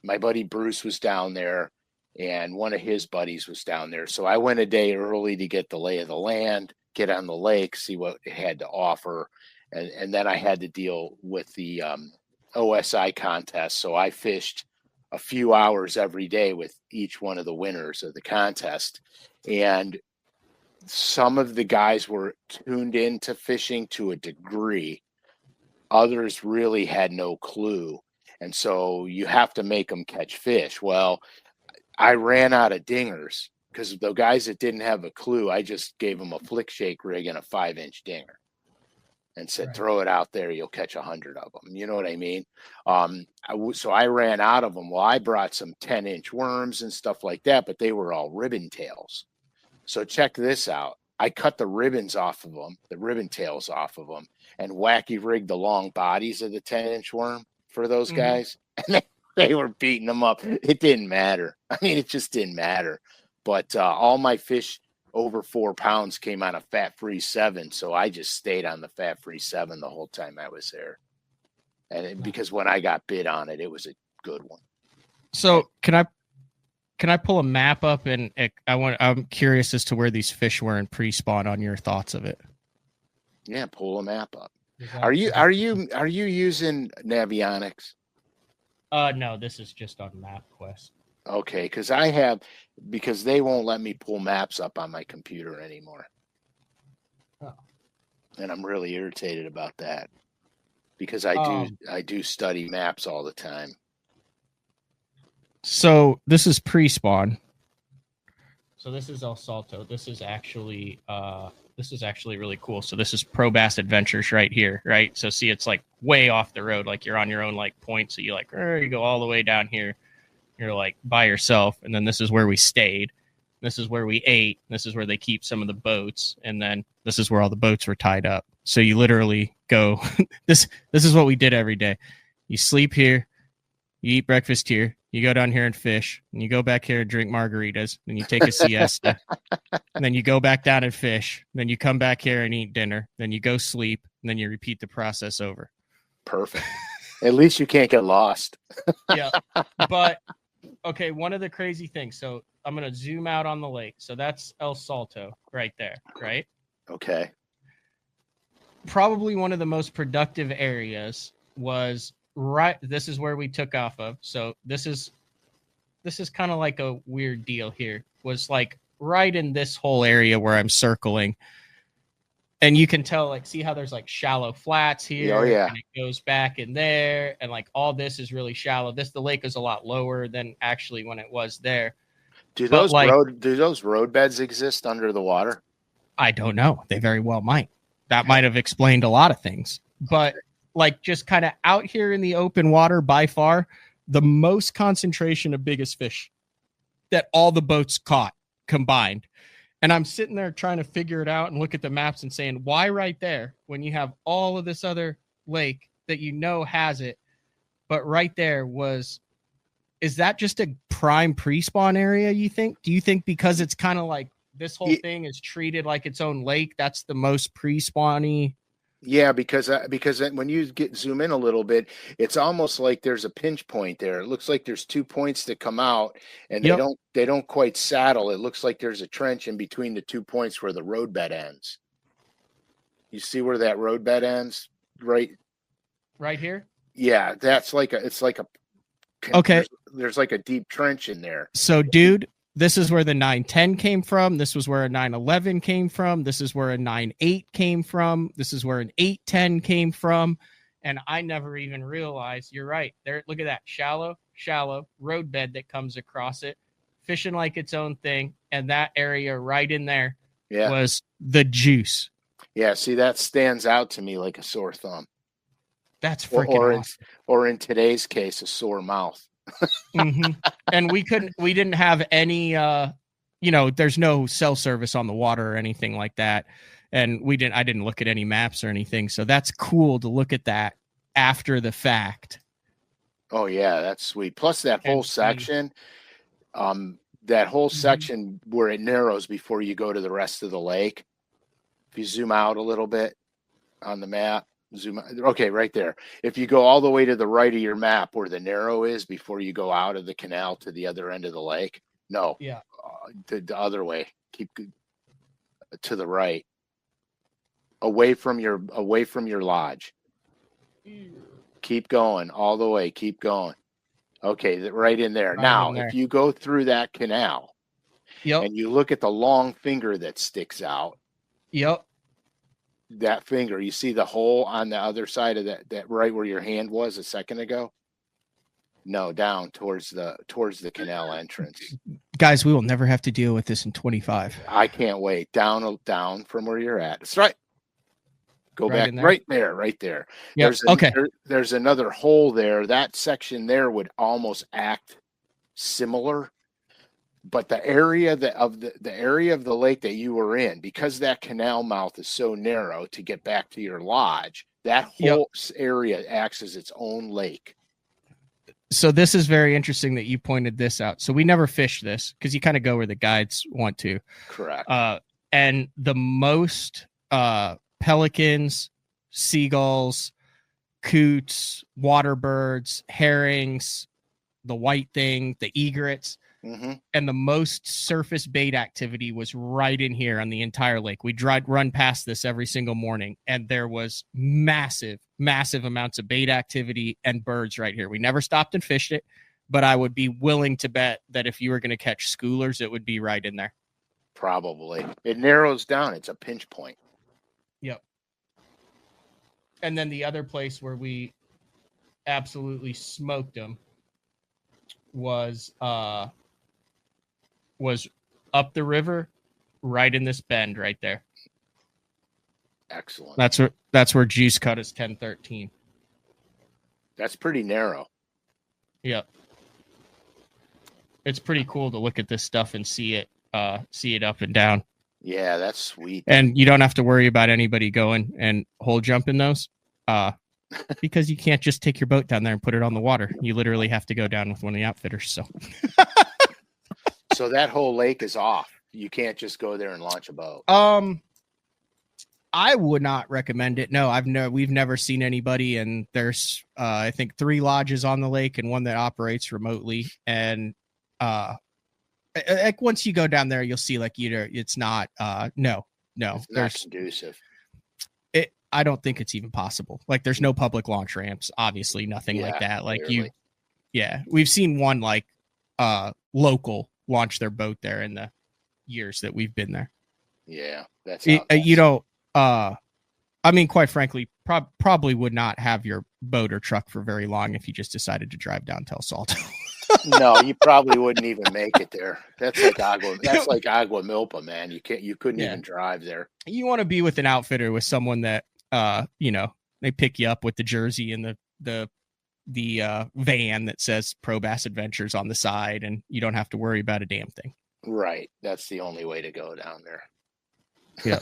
my buddy Bruce was down there, and one of his buddies was down there. So I went a day early to get the lay of the land, get on the lake, see what it had to offer. And then I had to deal with the OSI contest. So I fished a few hours every day with each one of the winners of the contest. And some of the guys were tuned into fishing to a degree. Others really had no clue. And so you have to make them catch fish. Well, I ran out of dingers because the guys that didn't have a clue, I just gave them a flick shake rig and a 5-inch dinger and said, throw it out there. You'll catch 100 of them. You know what I mean? So I ran out of them. Well, I brought some 10-inch worms and stuff like that, but they were all ribbon tails. So check this out. I cut the ribbons off of them, the ribbon tails off of them, and wacky rigged the long bodies of the 10-inch worm for those guys. And they were beating them up. It didn't matter. I mean, it just didn't matter. But all my fish over 4 pounds came on a fat-free 7. So I just stayed on the fat-free 7 the whole time I was there. And because when I got bid on it, it was a good one. So can I pull a map up, and I'm curious as to where these fish were in pre-spawn on your thoughts of it. Yeah, pull a map up. Are you using Navionics? No, this is just on MapQuest. Okay, because they won't let me pull maps up on my computer anymore. Oh. And I'm really irritated about that because I do study maps all the time. So this is pre-spawn. So this is El Salto. This is actually really cool. So this is Pro Bass Adventures right here, right? So see, it's like way off the road, like you're on your own like point. So you you go all the way down here. You're like by yourself, and then this is where we stayed. This is where we ate. This is where they keep some of the boats, and then this is where all the boats were tied up. So you literally go. This is what we did every day. You sleep here, you eat breakfast here, you go down here and fish, and you go back here and drink margaritas, and you take a siesta, and then you go back down and fish, then you come back here and eat dinner, then you go sleep, and then you repeat the process over. Perfect. At least you can't get lost. Yeah, but okay, one of the crazy things. So I'm going to zoom out on the lake. So that's El Salto right there, right? Okay. Probably one of the most productive areas was right. This is where we took off of. So this is kind of like a weird deal here. Was like right in this whole area where I'm circling. And you can tell, like, see how there's like shallow flats here. Oh, yeah. And it goes back in there. And like all this is really shallow. The lake is a lot lower than actually when it was there. Do those road beds exist under the water? I don't know. They very well might. That might have explained a lot of things. But like just kind of out here in the open water, by far, the most concentration of biggest fish that all the boats caught combined. And I'm sitting there trying to figure it out and look at the maps and saying, why right there when you have all of this other lake that you know has it, but right there was is that just a prime pre-spawn area, you think? Do you think because it's kind of like this whole thing is treated like its own lake, that's the most pre-spawny? Yeah, because when you zoom in a little bit, it's almost like there's a pinch point there. It looks like there's 2 points that come out, and they don't quite saddle. It looks like there's a trench in between the 2 points where the roadbed ends. You see where that roadbed ends? Right here? Yeah, it's like a okay. There's like a deep trench in there. So, dude, this is where the 910 came from. This was where a 911 came from. This is where a 98 came from. This is where an 810 came from. And I never even realized, you're right. There, look at that. Shallow roadbed that comes across it, fishing like its own thing. And that area right in there was the juice. Yeah, see, that stands out to me like a sore thumb. That's freaking awesome. Or in today's case, a sore mouth. Mm-hmm. And we didn't have any there's no cell service on the water or anything like that, and I didn't look at any maps or anything, so that's cool to look at that after the fact. Oh yeah, that's sweet. Plus that whole section section where it narrows before you go to the rest of the lake. If you zoom out a little bit on the map, okay, right there. If you go all the way to the right of your map where the narrow is before you go out of the canal to the other end of the lake. No. Yeah. The other way. Keep to the right. Away from your lodge. Keep going all the way. Keep going. Okay, right in there. Now, if you go through that canal and you look at the long finger that sticks out. Yep. That finger, you see the hole on the other side of that right where your hand was a second ago? No, down towards the canal entrance. Guys, we will never have to deal with this in 25. I can't wait. Down from where you're at. That's right. Go back right there. Yep. There's another hole there. That section there would almost act similar. But the area of the lake that you were in, because that canal mouth is so narrow to get back to your lodge, that whole area acts as its own lake. So this is very interesting that you pointed this out. So we never fished this because you kind of go where the guides want to. Correct. And the most pelicans, seagulls, coots, water birds, herrings, the white thing, the egrets, and the most surface bait activity was right in here on the entire lake. We run past this every single morning, and there was massive amounts of bait activity and birds right here. We never stopped and fished it, but I would be willing to bet that if you were going to catch schoolers, it would be right in there. Probably. It narrows down. It's a pinch point. Yep. And then the other place where we absolutely smoked them was up the river, right in this bend right there. Excellent. That's where Juice cut his 1013. That's pretty narrow. Yep. It's pretty cool to look at this stuff and see it up and down. Yeah, that's sweet. And you don't have to worry about anybody going and hole jumping those. Because you can't just take your boat down there and put it on the water. You literally have to go down with one of the outfitters. So that whole lake is off. You can't just go there and launch a boat. I would not recommend it. No, we've never seen anybody, and there's I think 3 lodges on the lake and one that operates remotely. And like once you go down there, you'll see it's not it's not conducive. I don't think it's even possible. Like there's no public launch ramps, obviously nothing like that. Like clearly. We've seen one local launch their boat there in the years that we've been there. Yeah, that's I mean, quite frankly, probably would not have your boat or truck for very long if you just decided to drive down to El Salto. No, you probably wouldn't even make it there. That's like Agua Milpa, man. You couldn't even drive there. You want to be with an outfitter with someone that they pick you up with the jersey and the van that says Pro Bass Adventures on the side, and you don't have to worry about a damn thing. Right. That's the only way to go down there. Yeah.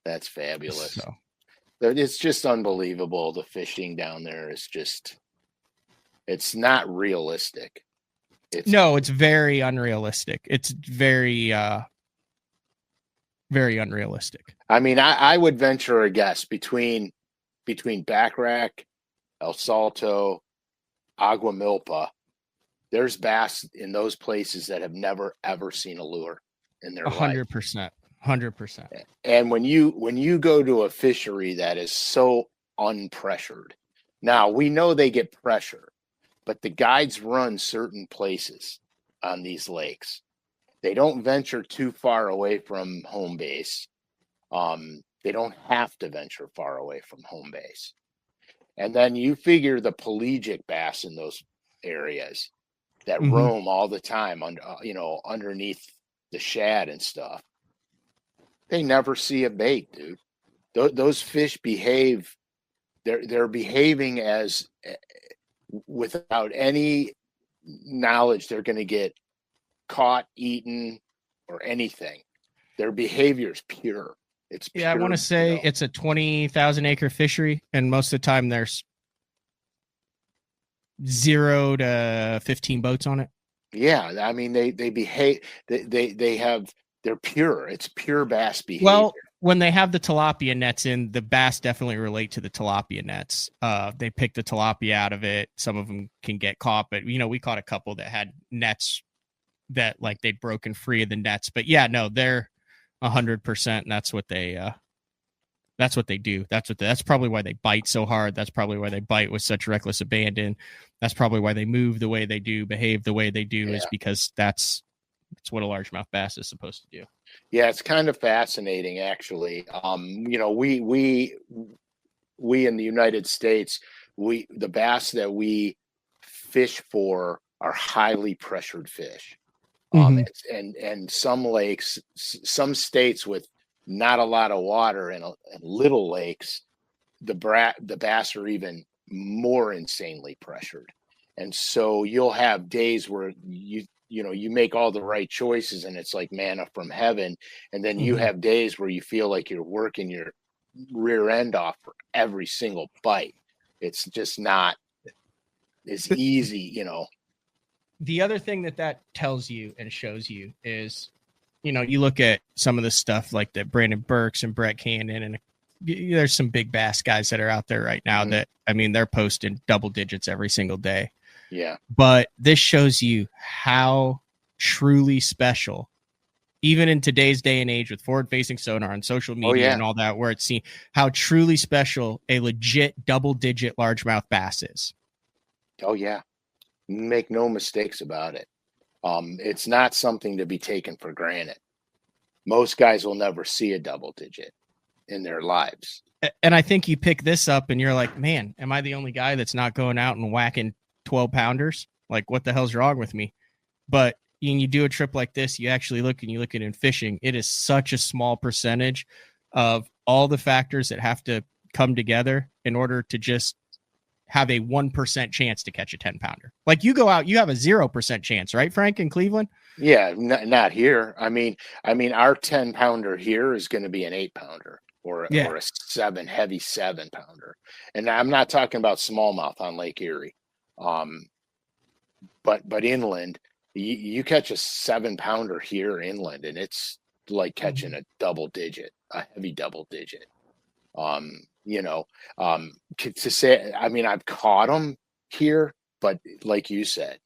That's fabulous. So. It's just unbelievable. The fishing down there is just, It's not realistic. It's very unrealistic. It's very very unrealistic. I mean, I would venture a guess between Backrack, El Salto, Agua Milpa, there's bass in those places that have never ever seen a lure in their 100%. 100%. And when you go to a fishery that is so unpressured, now we know they get pressure, but the guides run certain places on these lakes. They don't venture too far away from home base. They don't have to venture far away from home base. And then you figure the pelagic bass in those areas that roam all the time, underneath the shad and stuff. They never see a bait, dude. Those fish behave. They're behaving as without any knowledge they're going to get caught, eaten, or anything. Their behavior is pure. It's pure, I want to say it's a 20,000 acre fishery, and most of the time there's 0 to 15 boats on it. Yeah, I mean they behave. They're pure. It's pure bass behavior. Well, when they have the tilapia nets in, the bass definitely relate to the tilapia nets. They pick the tilapia out of it. Some of them can get caught, but we caught a couple that had nets that like they'd broken free of the nets. But yeah, no, they're 100%, and that's what they do. That's probably why they bite so hard. That's probably why they bite with such reckless abandon. That's probably why they move the way they do, behave the way they do, is because that's what a largemouth bass is supposed to do. Yeah, it's kind of fascinating, actually. We in the United States, the bass that we fish for are highly pressured fish. And some lakes, some states with not a lot of water and little lakes, the bass are even more insanely pressured. And so you'll have days where you make all the right choices and it's like manna from heaven. And then you have days where you feel like you're working your rear end off for every single bite. It's just not as easy, The other thing that tells you and shows you is, you look at some of the stuff like that Brandon Burks and Brett Cannon, and there's some big bass guys that are out there right now that, they're posting double digits every single day. Yeah. But this shows you how truly special, even in today's day and age with forward-facing sonar and social media and all that, where it's seen how truly special a legit double-digit largemouth bass is. Oh, yeah. Make no mistakes about it. It's not something to be taken for granted. Most guys will never see a double digit in their lives. And I think you pick this up and you're like, man, am I the only guy that's not going out and whacking 12 pounders? Like, what the hell's wrong with me? But when you do a trip like this, you actually look at it in fishing. It is such a small percentage of all the factors that have to come together in order to just have a 1% chance to catch a 10 pounder. Like, you go out, you have a 0% chance, right, Frank, in Cleveland? Yeah, not here. I mean, our 10 pounder here is going to be an 8 pounder or a heavy 7 pounder. And I'm not talking about smallmouth on Lake Erie. But inland, you catch a 7 pounder here inland, and it's like catching a heavy double digit. To say, I've caught them here, but like you said,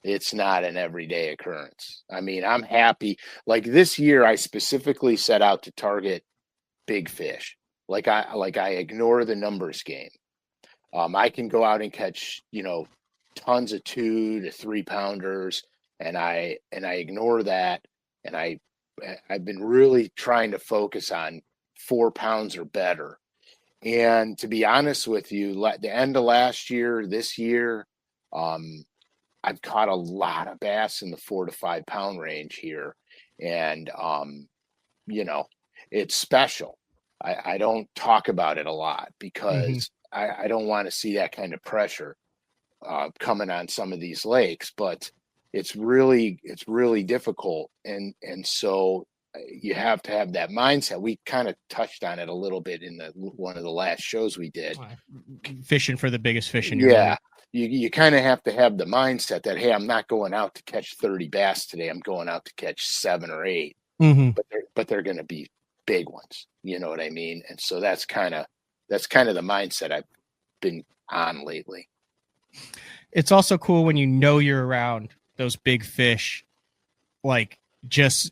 it's not an everyday occurrence. I'm happy. Like this year, I specifically set out to target big fish. Like I ignore the numbers game. I can go out and catch, tons of 2 to 3 pounders, and I ignore that. And I've been really trying to focus on 4 pounds or better. And to be honest with you, the end of last year, this year, I've caught a lot of bass in the 4 to 5 pound range here. And, it's special. I don't talk about it a lot because I don't want to see that kind of pressure coming on some of these lakes, but it's really difficult. And so you have to have that mindset. We kind of touched on it a little bit in one of the last shows we did. Fishing for the biggest fish in your life. you kind of have to have the mindset that, hey, I'm not going out to catch 30 bass today. I'm going out to catch 7 or 8, but they're going to be big ones. You know what I mean? And so that's kind of the mindset I've been on lately. It's also cool when you know you're around those big fish, like just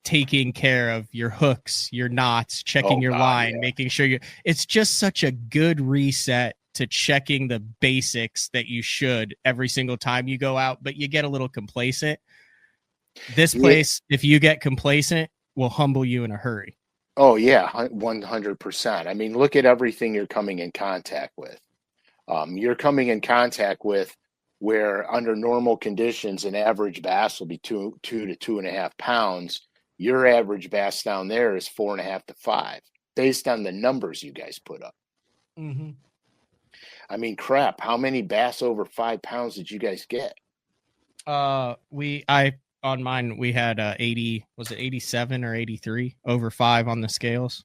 taking care of your hooks, your knots, checking your line, making sure it's just such a good reset to checking the basics that you should every single time you go out, but you get a little complacent. This place, if you get complacent, will humble you in a hurry. Oh yeah, 100%. I mean, look at everything you're coming in contact with. You're coming in contact with where under normal conditions, an average bass will be 2 to 2.5 pounds. Your average bass down there is 4.5 to 5, based on the numbers you guys put up. I mean, crap, how many bass over 5 pounds did you guys get? On mine, we had 80, was it 87 or 83 over 5 on the scales?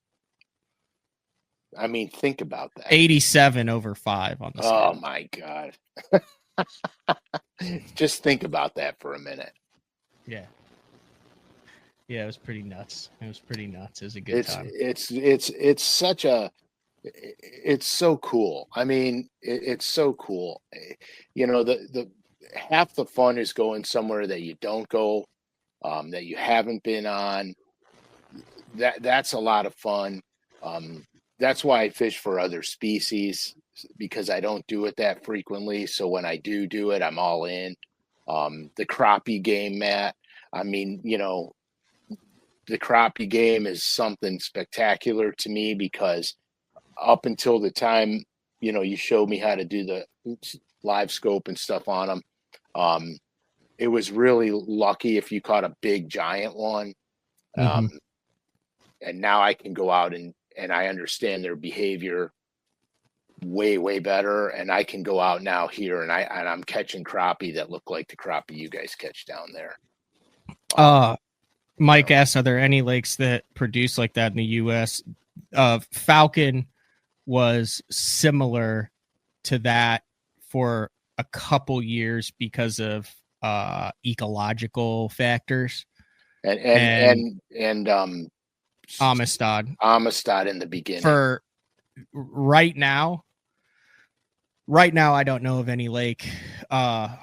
I mean, think about that. 87 over 5 on the scale. Oh my God. Just think about that for a minute. Yeah. Yeah, it was pretty nuts. It was a good time. It's such a, it's so cool. I mean, it's so cool. You know, the half the fun is going somewhere that you don't go, that you haven't been on. That's a lot of fun. That's why I fish for other species, because I don't do it that frequently. So when I do it, I'm all in. The crappie game, Matt. I mean, you know, the crappie game is something spectacular to me, because up until the time, you know, you showed me how to do the live scope and stuff on them, it was really lucky if you caught a big giant one. And now I can go out and I understand their behavior way better, and I can go out now here and I'm catching crappie that look like the crappie you guys catch down there. Mike asks, are there any lakes that produce like that in the U.S.? Falcon was similar to that for a couple years because of ecological factors. And Amistad in the beginning. For right now, I don't know of any lake. I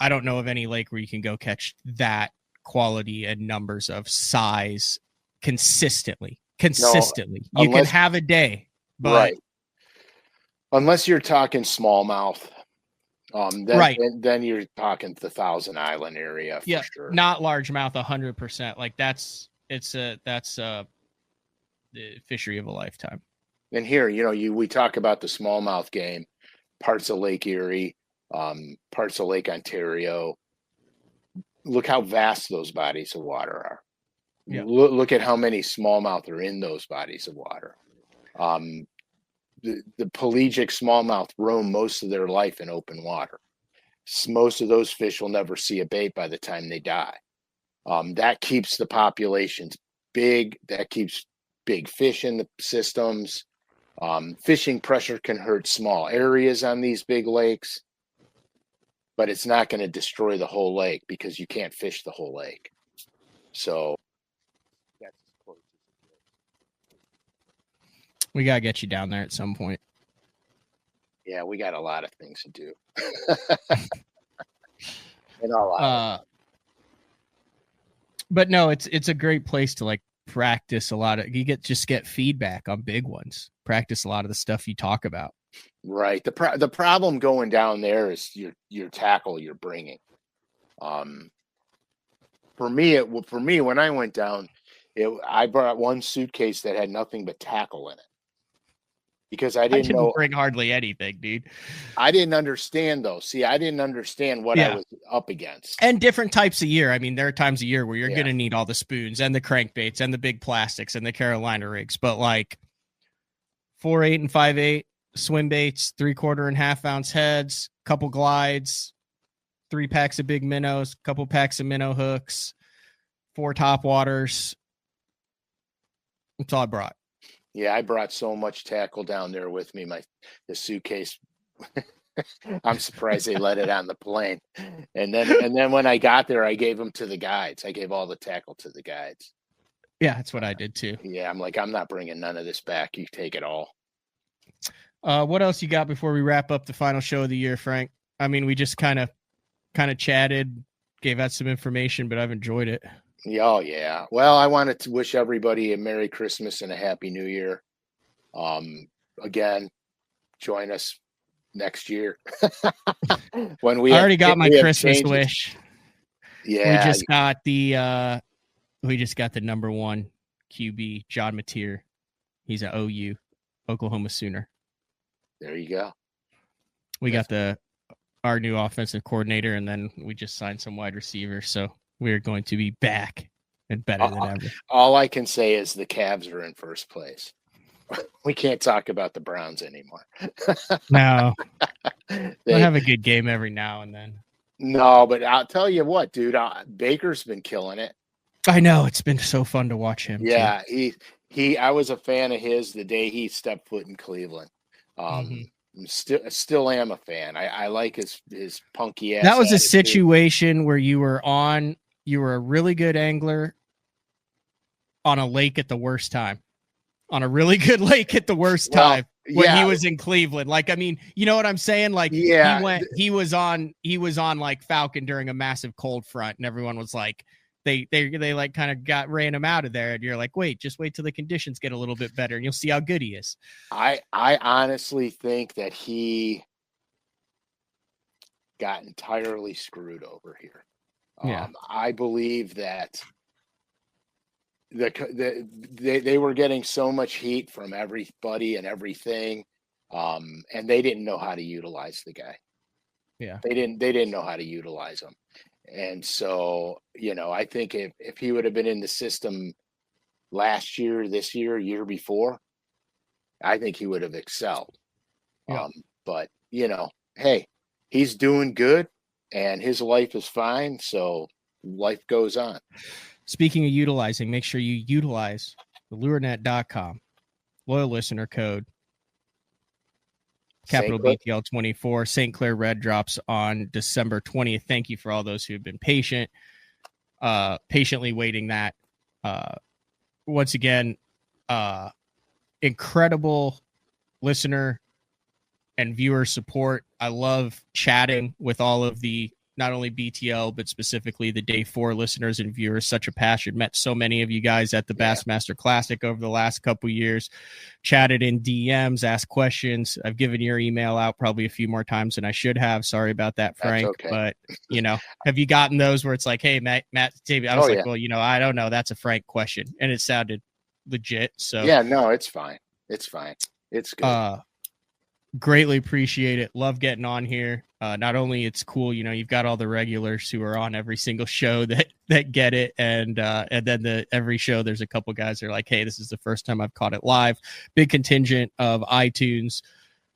don't know of any lake where you can go catch that quality and numbers of size consistently. You can have a day, but right. Unless you're talking smallmouth, then you're talking the Thousand Island area for sure. Not largemouth 100%. Like that's the fishery of a lifetime. And here, you know, we talk about the smallmouth game, parts of Lake Erie, parts of Lake Ontario. Look how vast those bodies of water are. Yeah. Look at how many smallmouth are in those bodies of water. The pelagic smallmouth roam most of their life in open water. Most of those fish will never see a bait by the time they die. That keeps the populations big. That keeps big fish in the systems. Fishing pressure can hurt small areas on these big lakes, but it's not going to destroy the whole lake because you can't fish the whole lake. So that's close. We got to get you down there at some point. Yeah, we got a lot of things to do. And all that. But no, it's a great place to like practice a lot of, you get feedback on big ones, practice a lot of the stuff you talk about. Right. The problem going down there is your tackle you're bringing. For me, when I went down, I brought one suitcase that had nothing but tackle in it, because I didn't bring hardly anything, dude. I didn't understand though. See, I didn't understand what I was up against. And different types of year. I mean, there are times a year where you're going to need all the spoons and the crankbaits and the big plastics and the Carolina rigs, but like 4/8 and 5/8 swim baits, 3/4 and 1/2 ounce heads, couple glides, 3 packs of big minnows, couple packs of minnow hooks, 4 top waters. That's all I brought. Yeah, I brought so much tackle down there with me. The suitcase I'm surprised they let it on the plane. And then when I got there, I gave them to the guides. I gave all the tackle to the guides. Yeah, that's what I did too. Yeah, I'm like, I'm not bringing none of this back. You take it all. What else you got before we wrap up the final show of the year, Frank? I mean, we just kind of chatted, gave out some information, but I've enjoyed it. Oh yeah. Well, I wanted to wish everybody a Merry Christmas and a Happy New Year. Again, join us next year when we I already got my Christmas wish. Yeah, we just got the number one QB, John Mateer. He's at OU, Oklahoma Sooner. There you go. We got our new offensive coordinator, and then we just signed some wide receivers. So we're going to be back and better than ever. All I can say is the Cavs are in first place. We can't talk about the Browns anymore. No. They'll have a good game every now and then. No, but I'll tell you what, dude, Baker's been killing it. I know. It's been so fun to watch him. Yeah, too. I was a fan of his the day he stepped foot in Cleveland. Still am a fan. I like his punky ass. That was attitude. A situation where you were a really good angler on a lake at the worst time. On a really good lake at the worst time when he was in Cleveland. Like, I mean, you know what I'm saying? Like, he was on like Falcon during a massive cold front, and everyone was like, they like kind of ran him out of there, and you're like, just wait till the conditions get a little bit better, and you'll see how good he is. I honestly think that he got entirely screwed over here. I believe that they were getting so much heat from everybody and everything, and they didn't know how to utilize the guy. Yeah, they didn't know how to utilize him, and so I think if he would have been in the system last year, this year before, I think he would have excelled. Yeah. But hey, he's doing good, and his life is fine, so life goes on. Speaking of utilizing, make sure you utilize the lurenet.com loyal listener code capital BTL 24. St. Clair Red drops on December 20th. Thank you for all those who have been patiently waiting that. Once again, incredible listener and viewer support. I love chatting with all of the not only BTL, but specifically the Day 4 listeners and viewers. Such a passion. Met so many of you guys at the Bassmaster Classic over the last couple years. Chatted in DMs, asked questions. I've given your email out probably a few more times than I should have. Sorry about that, Frank. Okay. But, have you gotten those where it's like, hey, Matt, David? I was well, I don't know. That's a Frank question. And it sounded legit. So yeah, no, it's fine. It's fine. It's good. Greatly appreciate it. Love getting on here. Not only it's cool, you've got all the regulars who are on every single show that get it, and then every show there's a couple guys that are like, hey, this is the first time I've caught it live. Big contingent of iTunes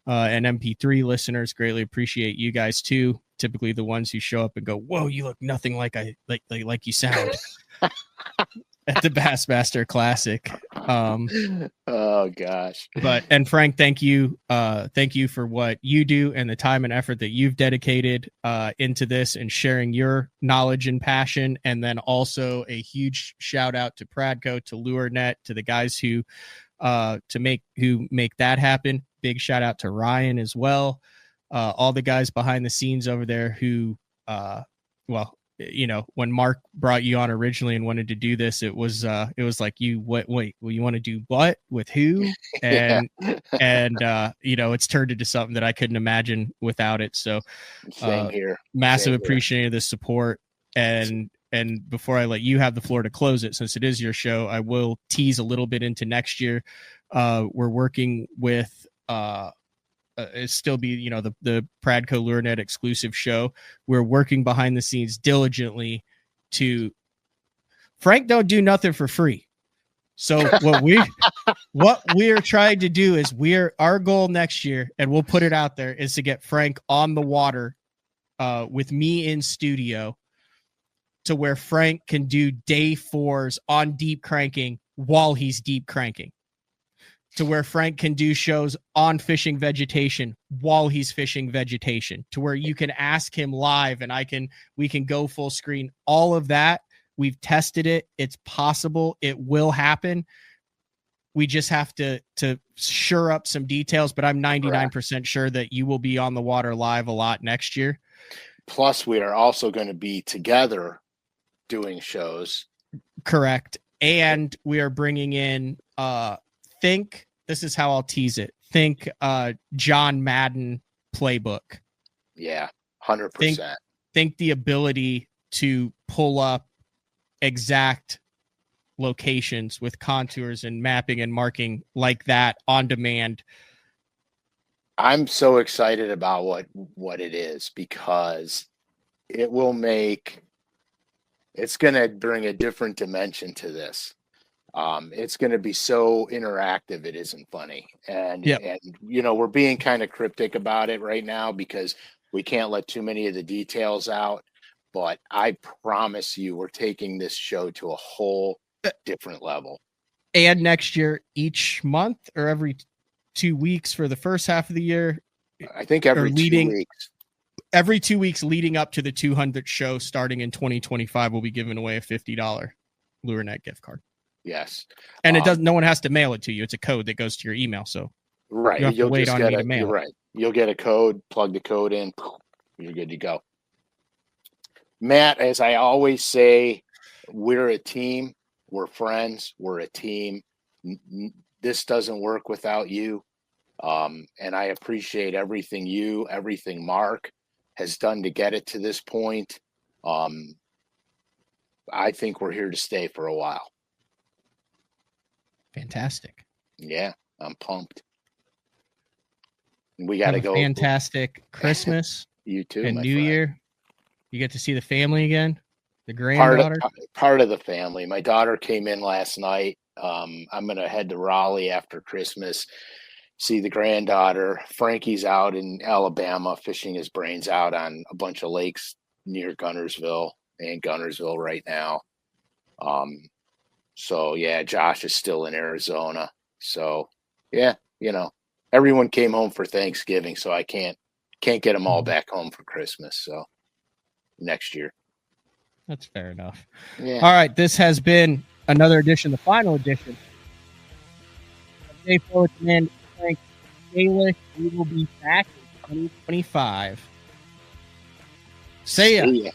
and MP3 listeners. Greatly appreciate you guys too. Typically the ones who show up and go, whoa, you look nothing like you sound. At the Bassmaster Classic. Oh gosh. And Frank, thank you for what you do and the time and effort that you've dedicated into this and sharing your knowledge and passion. And then also a huge shout out to Pradco, to LureNet, to the guys who make that happen. Big shout out to Ryan as well. All the guys behind the scenes over there who when Mark brought you on originally and wanted to do this, it was like, you want to do what with who? And it's turned into something that I couldn't imagine without it. So same here. Massive appreciation of the support. And before I let you have the floor to close it, since it is your show, I will tease a little bit into next year. We're working with it still be the Pradco LureNet exclusive show. We're working behind the scenes diligently to Frank don't do nothing for free. So what we're trying to do is our goal next year, and we'll put it out there, is to get Frank on the water with me in studio, to where Frank can do Day 4s on deep cranking while he's deep cranking. to where Frank can do shows on fishing vegetation while he's fishing vegetation, to where you can ask him live and we can go full screen. All of that, we've tested it. It's possible. It will happen. We just have to sure up some details, but I'm 99% sure that you will be on the water live a lot next year. Plus, we are also going to be together doing shows. Correct. And we are bringing in, this is how I'll tease it. Think John Madden playbook. Yeah, 100%. Think the ability to pull up exact locations with contours and mapping and marking like that on demand. I'm so excited about what it is, because it's going to bring a different dimension to this. It's going to be so interactive. It isn't funny. And we're being kind of cryptic about it right now because we can't let too many of the details out, but I promise you, we're taking this show to a whole different level. And next year, each month or every 2 weeks for the first half of the year. I think every 2 weeks. Every 2 weeks leading up to the 200th show starting in 2025, we'll be giving away a $50 LureNet gift card. Yes. And no one has to mail it to you. It's a code that goes to your email. So right. You have to wait on me to mail. You're right. You'll get a code, plug the code in, you're good to go. Matt, as I always say, we're a team. We're friends. We're a team. This doesn't work without you. And I appreciate everything Mark has done to get it to this point. I think we're here to stay for a while. Fantastic. Yeah, I'm pumped. We got to go. Fantastic Christmas. You too. And New Year. You get to see the family again. The granddaughter. Part of the family. My daughter came in last night. I'm going to head to Raleigh after Christmas, see the granddaughter. Frankie's out in Alabama fishing his brains out on a bunch of lakes near Gunnersville right now. So yeah, Josh is still in Arizona. So yeah, everyone came home for Thanksgiving, so I can't get them all back home for Christmas. So next year. That's fair enough. Yeah. All right, this has been another edition, the final edition. Day 4 Command Frank SCALISH. We will be back in 2025. See ya.